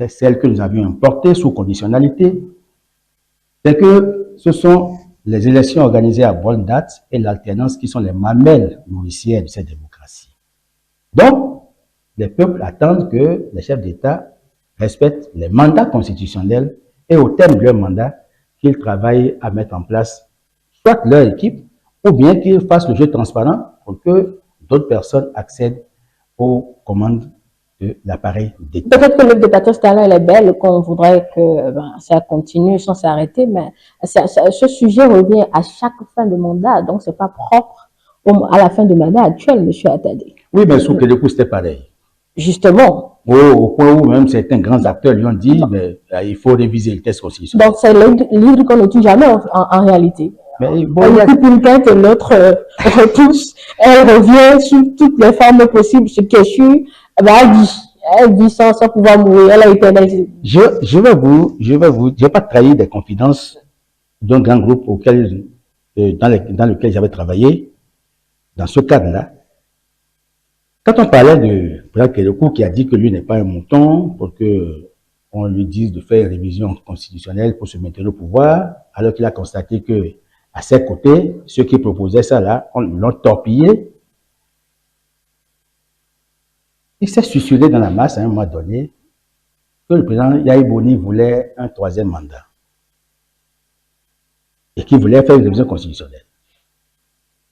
celles que nous avions importées sous conditionnalité, c'est que ce sont les élections organisées à bonne date et l'alternance qui sont les mamelles nourricières de cette démocratie. Donc, les peuples attendent que les chefs d'État respectent les mandats constitutionnels et au terme de leur mandat, qu'ils travaillent à mettre en place soit leur équipe ou bien qu'ils fassent le jeu transparent pour que d'autres personnes accèdent aux commandes de l'appareil d'État. Peut-être que l'œuvre de Patrice Talon, elle est belle, qu'on voudrait que ça continue sans s'arrêter, mais ce sujet revient à chaque fin de mandat, donc c'est pas propre à la fin de mandat actuel, M. Attadé. Oui, mais sous Kélékou, c'était pareil. Justement. Au point où même certains grands acteurs lui ont dit, mais, il faut réviser le texte constitutionnel. Donc c'est le livre qu'on ne tue jamais en réalité. Mais bon, on coupe une quinte et l'autre repousse, elle revient sous toutes les formes possibles, ce Kéchu, elle vit sans pouvoir mourir, elle a éternelle. Je vais pas trahir des confidences d'un grand groupe dans lequel j'avais travaillé, dans ce cadre-là. Quand on parlait de Président Kélékou qui a dit que lui n'est pas un mouton pour que on lui dise de faire une révision constitutionnelle pour se maintenir au pouvoir, alors qu'il a constaté que à ses côtés, ceux qui proposaient ça là, on l'ont torpillé. Il s'est susurré dans la masse à un moment donné que le président Yahi Boni voulait un troisième mandat et qu'il voulait faire une révision constitutionnelle.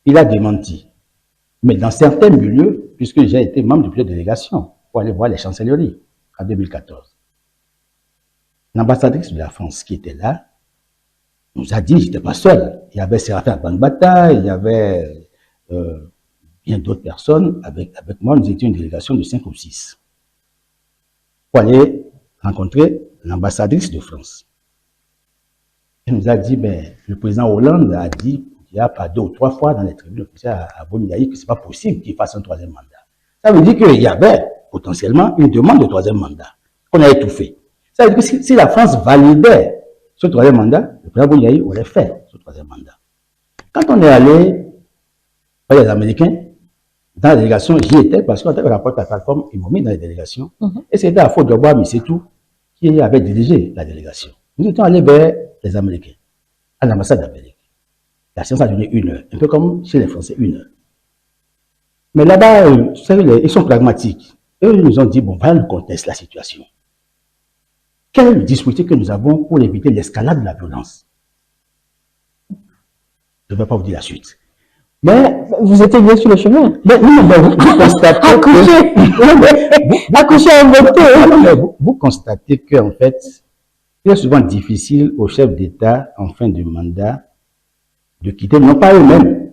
Il a démenti. Mais dans certains milieux, puisque j'ai été membre de plusieurs délégations pour aller voir les chancelleries en 2014, l'ambassadrice de la France qui était là nous a dit, j'étais pas seul. Il y avait Séraphin Bangbata, il y avait bien d'autres personnes. Avec moi, nous étions une délégation de 5 ou 6 pour aller rencontrer l'ambassadrice de France. Elle nous a dit, mais le président Hollande a dit, il y a pas 2 ou 3 fois dans les tribunaux à Boni-Yahi que c'est pas possible qu'il fasse un troisième mandat. Ça veut dire qu'il y avait potentiellement une demande de troisième mandat qu'on a étouffé. Ça veut dire que si la France validait ce troisième mandat, le président Boni-Yahi aurait fait ce troisième mandat. Quand on est allé voir les Américains, dans la délégation, j'y étais parce qu'on avait rapporté la plateforme, ils m'ont mis dans les délégations. Et c'était à faute de bois, mais c'est tout, qui avait dirigé la délégation. Nous étions allés vers les Américains, à l'ambassade d'Amérique. La séance a duré 1 heure, un peu comme chez les Français, 1 heure. Mais là-bas, ils sont pragmatiques. Eux, ils nous ont dit, bon, voilà le contexte, la situation. Quel est le dispositif que nous avons pour éviter l'escalade de la violence? Je ne vais pas vous dire la suite. Mais vous étiez bien sur le chemin. Mais vous constatez vous constatez qu'en fait, il est souvent difficile aux chefs d'État en fin de mandat de quitter, non pas eux-mêmes,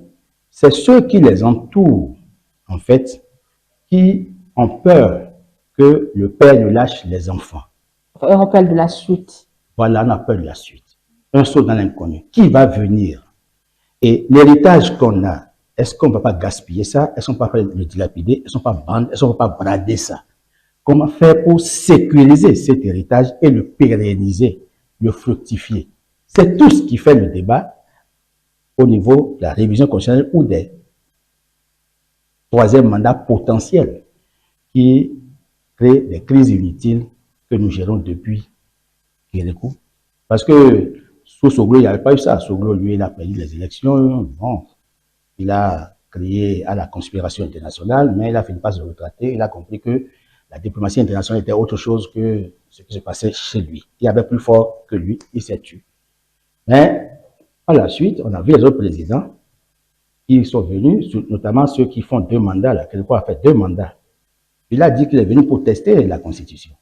c'est ceux qui les entourent, en fait, qui ont peur que le père ne lâche les enfants. On parle de la suite. Voilà, on a peur de la suite. Un saut dans l'inconnu. Qui va venir? Et l'héritage qu'on a, est-ce qu'on ne va pas gaspiller ça? Est-ce qu'on ne va pas le dilapider? Est-ce qu'on ne va pas vendre? Est-ce qu'on ne va pas brader ça? Comment faire pour sécuriser cet héritage et le pérenniser, le fructifier? C'est tout ce qui fait le débat au niveau de la révision constitutionnelle ou des troisième mandats potentiels qui créent des crises inutiles que nous gérons depuis Kélékou. Parce que sous Soglo, il n'y avait pas eu ça. Soglo, lui, il a perdu les élections. Bon, il a crié à la conspiration internationale, mais il a fini par se retraiter. Il a compris que la diplomatie internationale était autre chose que ce qui se passait chez lui. Il y avait plus fort que lui, il s'est tué. Mais, par la suite, on a vu les autres présidents qui sont venus, notamment ceux qui font 2 mandats, là, Kélékou a fait 2 mandats. Il a dit qu'il est venu pour tester la Constitution.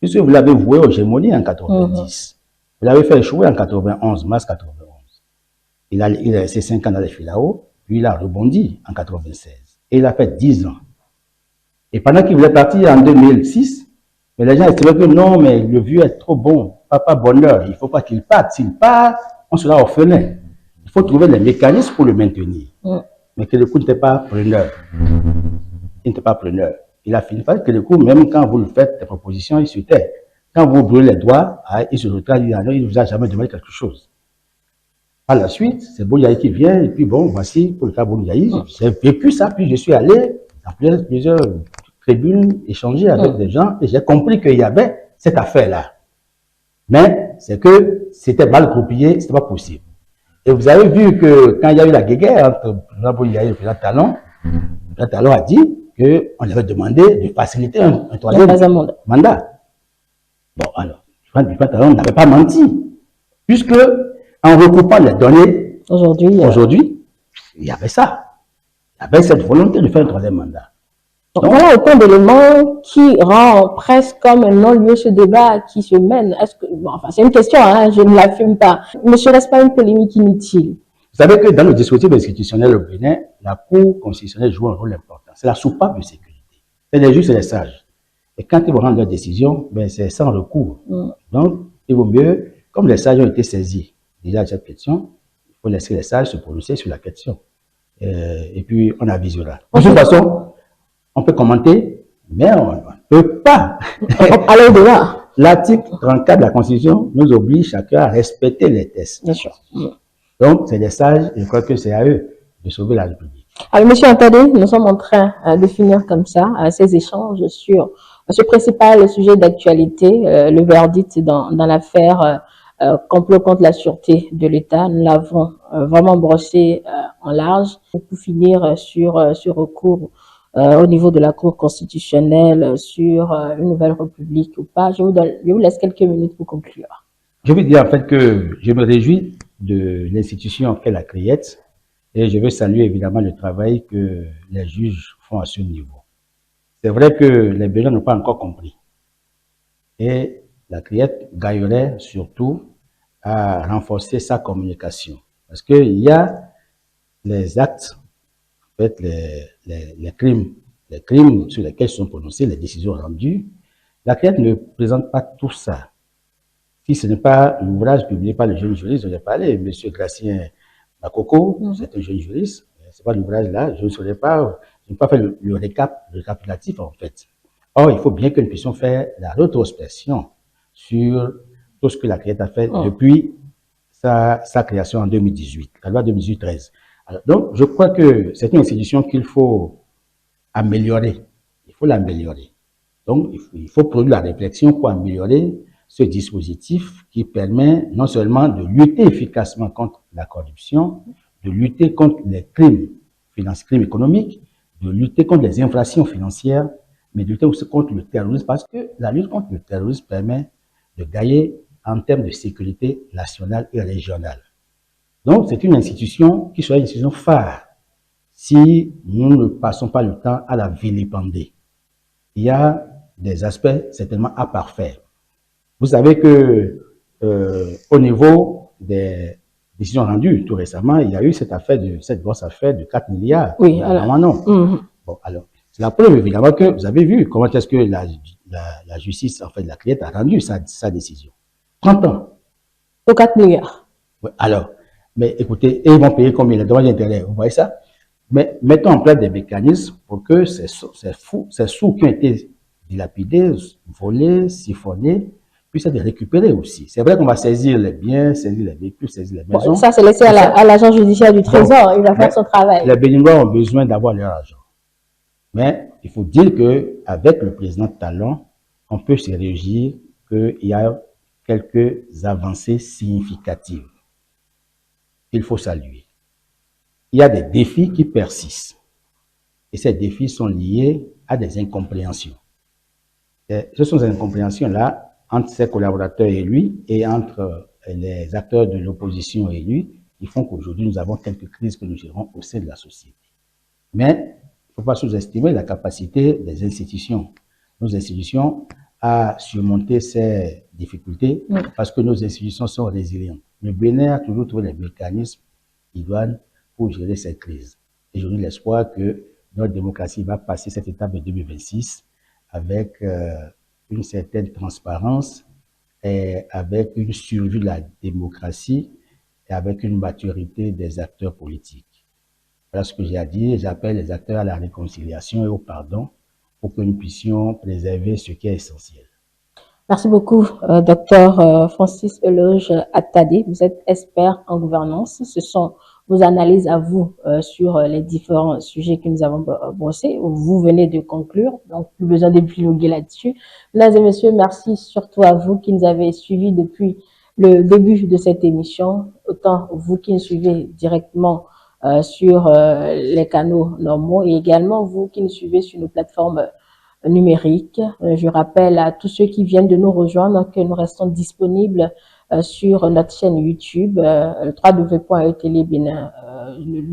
Puisque vous l'avez voué aux gémonies en 90. Vous l'avez fait échouer en 91, mars 91. Il a resté 5 ans dans les Filao, puis il a rebondi en 96. Et il a fait 10 ans. Et pendant qu'il voulait partir en 2006, mais les gens estimaient que non, mais le vieux est trop bon, papa bonheur, il ne faut pas qu'il parte. S'il part, on sera orphelin. Il faut trouver les mécanismes pour le maintenir. Mais Kélékou n'était pas preneur. Il n'était pas preneur. Il a fini par Kélékou, même quand vous lui faites des propositions, il se tait. Quand vous brûlez les doigts, il se retraite, il ne vous a jamais demandé quelque chose. Par la suite, c'est Boni-Yahi qui vient, et puis bon, voici, pour le cas Boni-Yahi, j'ai vécu ça, puis je suis allé dans plusieurs tribunes, échanger avec des gens, et j'ai compris qu'il y avait cette affaire-là. Mais c'est que c'était mal groupillé, c'était pas possible. Et vous avez vu que quand il y a eu la guéguerre entre le président Boni-Yahi et le président Talon, le président Talon a dit qu'on avait demandé de faciliter un troisième mandat. Bon, alors, Dupin Talon n'avait pas menti, puisque en recoupant les données, aujourd'hui, il y avait ça. Il y avait cette volonté de faire un troisième mandat. Donc, voilà autant d'éléments qui rend presque comme un non-lieu ce débat qui se mène. Est-ce que, bon, enfin, c'est une question, hein, je ne l'assume pas. Ne serait-ce pas une polémique inutile? Vous savez que dans le dispositif institutionnel au Bénin, la Cour constitutionnelle joue un rôle important. C'est la soupape de sécurité. C'est les juges et les sages. Et quand ils vont rendre leur décision, ben, c'est sans recours. Donc, il vaut mieux, comme les sages ont été saisis déjà de cette question, il faut laisser les sages se prononcer sur la question. Et puis, on avisera. De toute façon, on peut commenter, mais on ne peut pas. Allez au-delà. L'article 34 de la Constitution nous oblige chacun à respecter les textes. Bien sûr. Donc, c'est les sages, et je crois que c'est à eux de sauver la République. Alors, monsieur Antadé, nous sommes en train de finir comme ça ces échanges sur ce principal sujet d'actualité, le verdict dans l'affaire complot contre la sûreté de l'État. Nous l'avons vraiment brossé en large pour finir sur ce recours au niveau de la Cour constitutionnelle sur une nouvelle république ou pas. Je vous laisse quelques minutes pour conclure. Je veux dire en fait que je me réjouis de l'institution qu'est la CRIET et je veux saluer évidemment le travail que les juges font à ce niveau. C'est vrai que les Bénins n'ont pas encore compris et la CRIET gagnerait surtout à renforcer sa communication parce qu'il y a les actes, en fait les crimes sur lesquels sont prononcées les décisions rendues. La CRIET ne présente pas tout ça. Si ce n'est pas l'ouvrage publié par le jeune juriste, je n'ai parlé, M. Gracien Makoko, c'est un jeune juriste, c'est pas l'ouvrage là, je n'ai pas fait le récapitulatif en fait. Or, il faut bien que nous puissions faire la rétrospection sur tout ce que la CRIET a fait depuis sa création en 2018, la loi 2018-13. Donc, je crois que c'est une institution qu'il faut améliorer. Il faut l'améliorer. Donc, il faut produire la réflexion pour améliorer ce dispositif qui permet non seulement de lutter efficacement contre la corruption, de lutter contre les crimes économiques, de lutter contre les infractions financières, mais de lutter aussi contre le terrorisme, parce que la lutte contre le terrorisme permet de gagner en termes de sécurité nationale et régionale. Donc, c'est une institution qui sera une institution phare si nous ne passons pas le temps à la vilipender. Il y a des aspects certainement à parfaire. Vous savez que au niveau des décisions rendues tout récemment, il y a eu cette grosse affaire de 4 milliards. Oui, alors. Non. Bon, alors, c'est la preuve évidemment que vous avez vu comment est-ce que la justice, en fait, la CRIET a rendu sa décision. 30 ans. Pour 4 milliards. Oui, alors, mais écoutez, et ils vont payer combien les dommages d'intérêt? Vous voyez ça? Mais mettons en place des mécanismes pour que ces sous qui ont été dilapidés, volés, siphonnés, puissent être récupérés aussi. C'est vrai qu'on va saisir les biens, saisir les véhicules, saisir les maisons. Bon, ça, c'est laissé à l'agent judiciaire du Trésor. Il va faire son travail. Les Béninois ont besoin d'avoir leur argent. Mais il faut dire qu'avec le président Talon, on peut se réjouir qu'il y a quelques avancées significatives. Il faut saluer. Il y a des défis qui persistent. Et ces défis sont liés à des incompréhensions. Et ce sont ces incompréhensions-là entre ses collaborateurs et lui, et entre les acteurs de l'opposition et lui, qui font qu'aujourd'hui, nous avons quelques crises que nous gérons au sein de la société. Mais il ne faut pas sous-estimer la capacité des institutions, nos institutions, à surmonter ces difficultés, parce que nos institutions sont résilientes. Le Bénin a toujours trouvé les mécanismes idoines pour gérer ces crises. Et je nourris l'espoir que notre démocratie va passer cette étape de 2026 avec une certaine transparence et avec une survie de la démocratie et avec une maturité des acteurs politiques. Voilà ce que j'ai à dire. J'appelle les acteurs à la réconciliation et au pardon pour que nous puissions préserver ce qui est essentiel. Merci beaucoup, Dr Francis Eloge Attadé. Vous êtes expert en gouvernance. Ce sont vos analyses à vous sur les différents sujets que nous avons brossés. Vous venez de conclure, donc plus besoin d'épiloguer là-dessus. Mesdames et messieurs, merci surtout à vous qui nous avez suivis depuis le début de cette émission, autant vous qui nous suivez directement sur les canaux normaux et également vous qui nous suivez sur nos plateformes numériques. Je rappelle à tous ceux qui viennent de nous rejoindre que nous restons disponibles sur notre chaîne YouTube, www.etelebénin,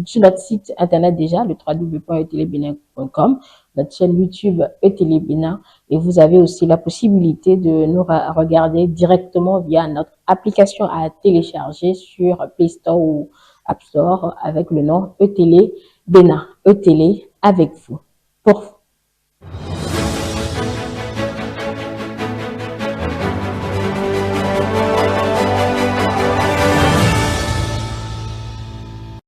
sur notre site internet déjà, le www.etelebénin.com, notre chaîne YouTube Etelebénin, et vous avez aussi la possibilité de nous regarder directement via notre application à télécharger sur Play Store ou App Store avec le nom Etelebénin, Etélé avec vous. Pour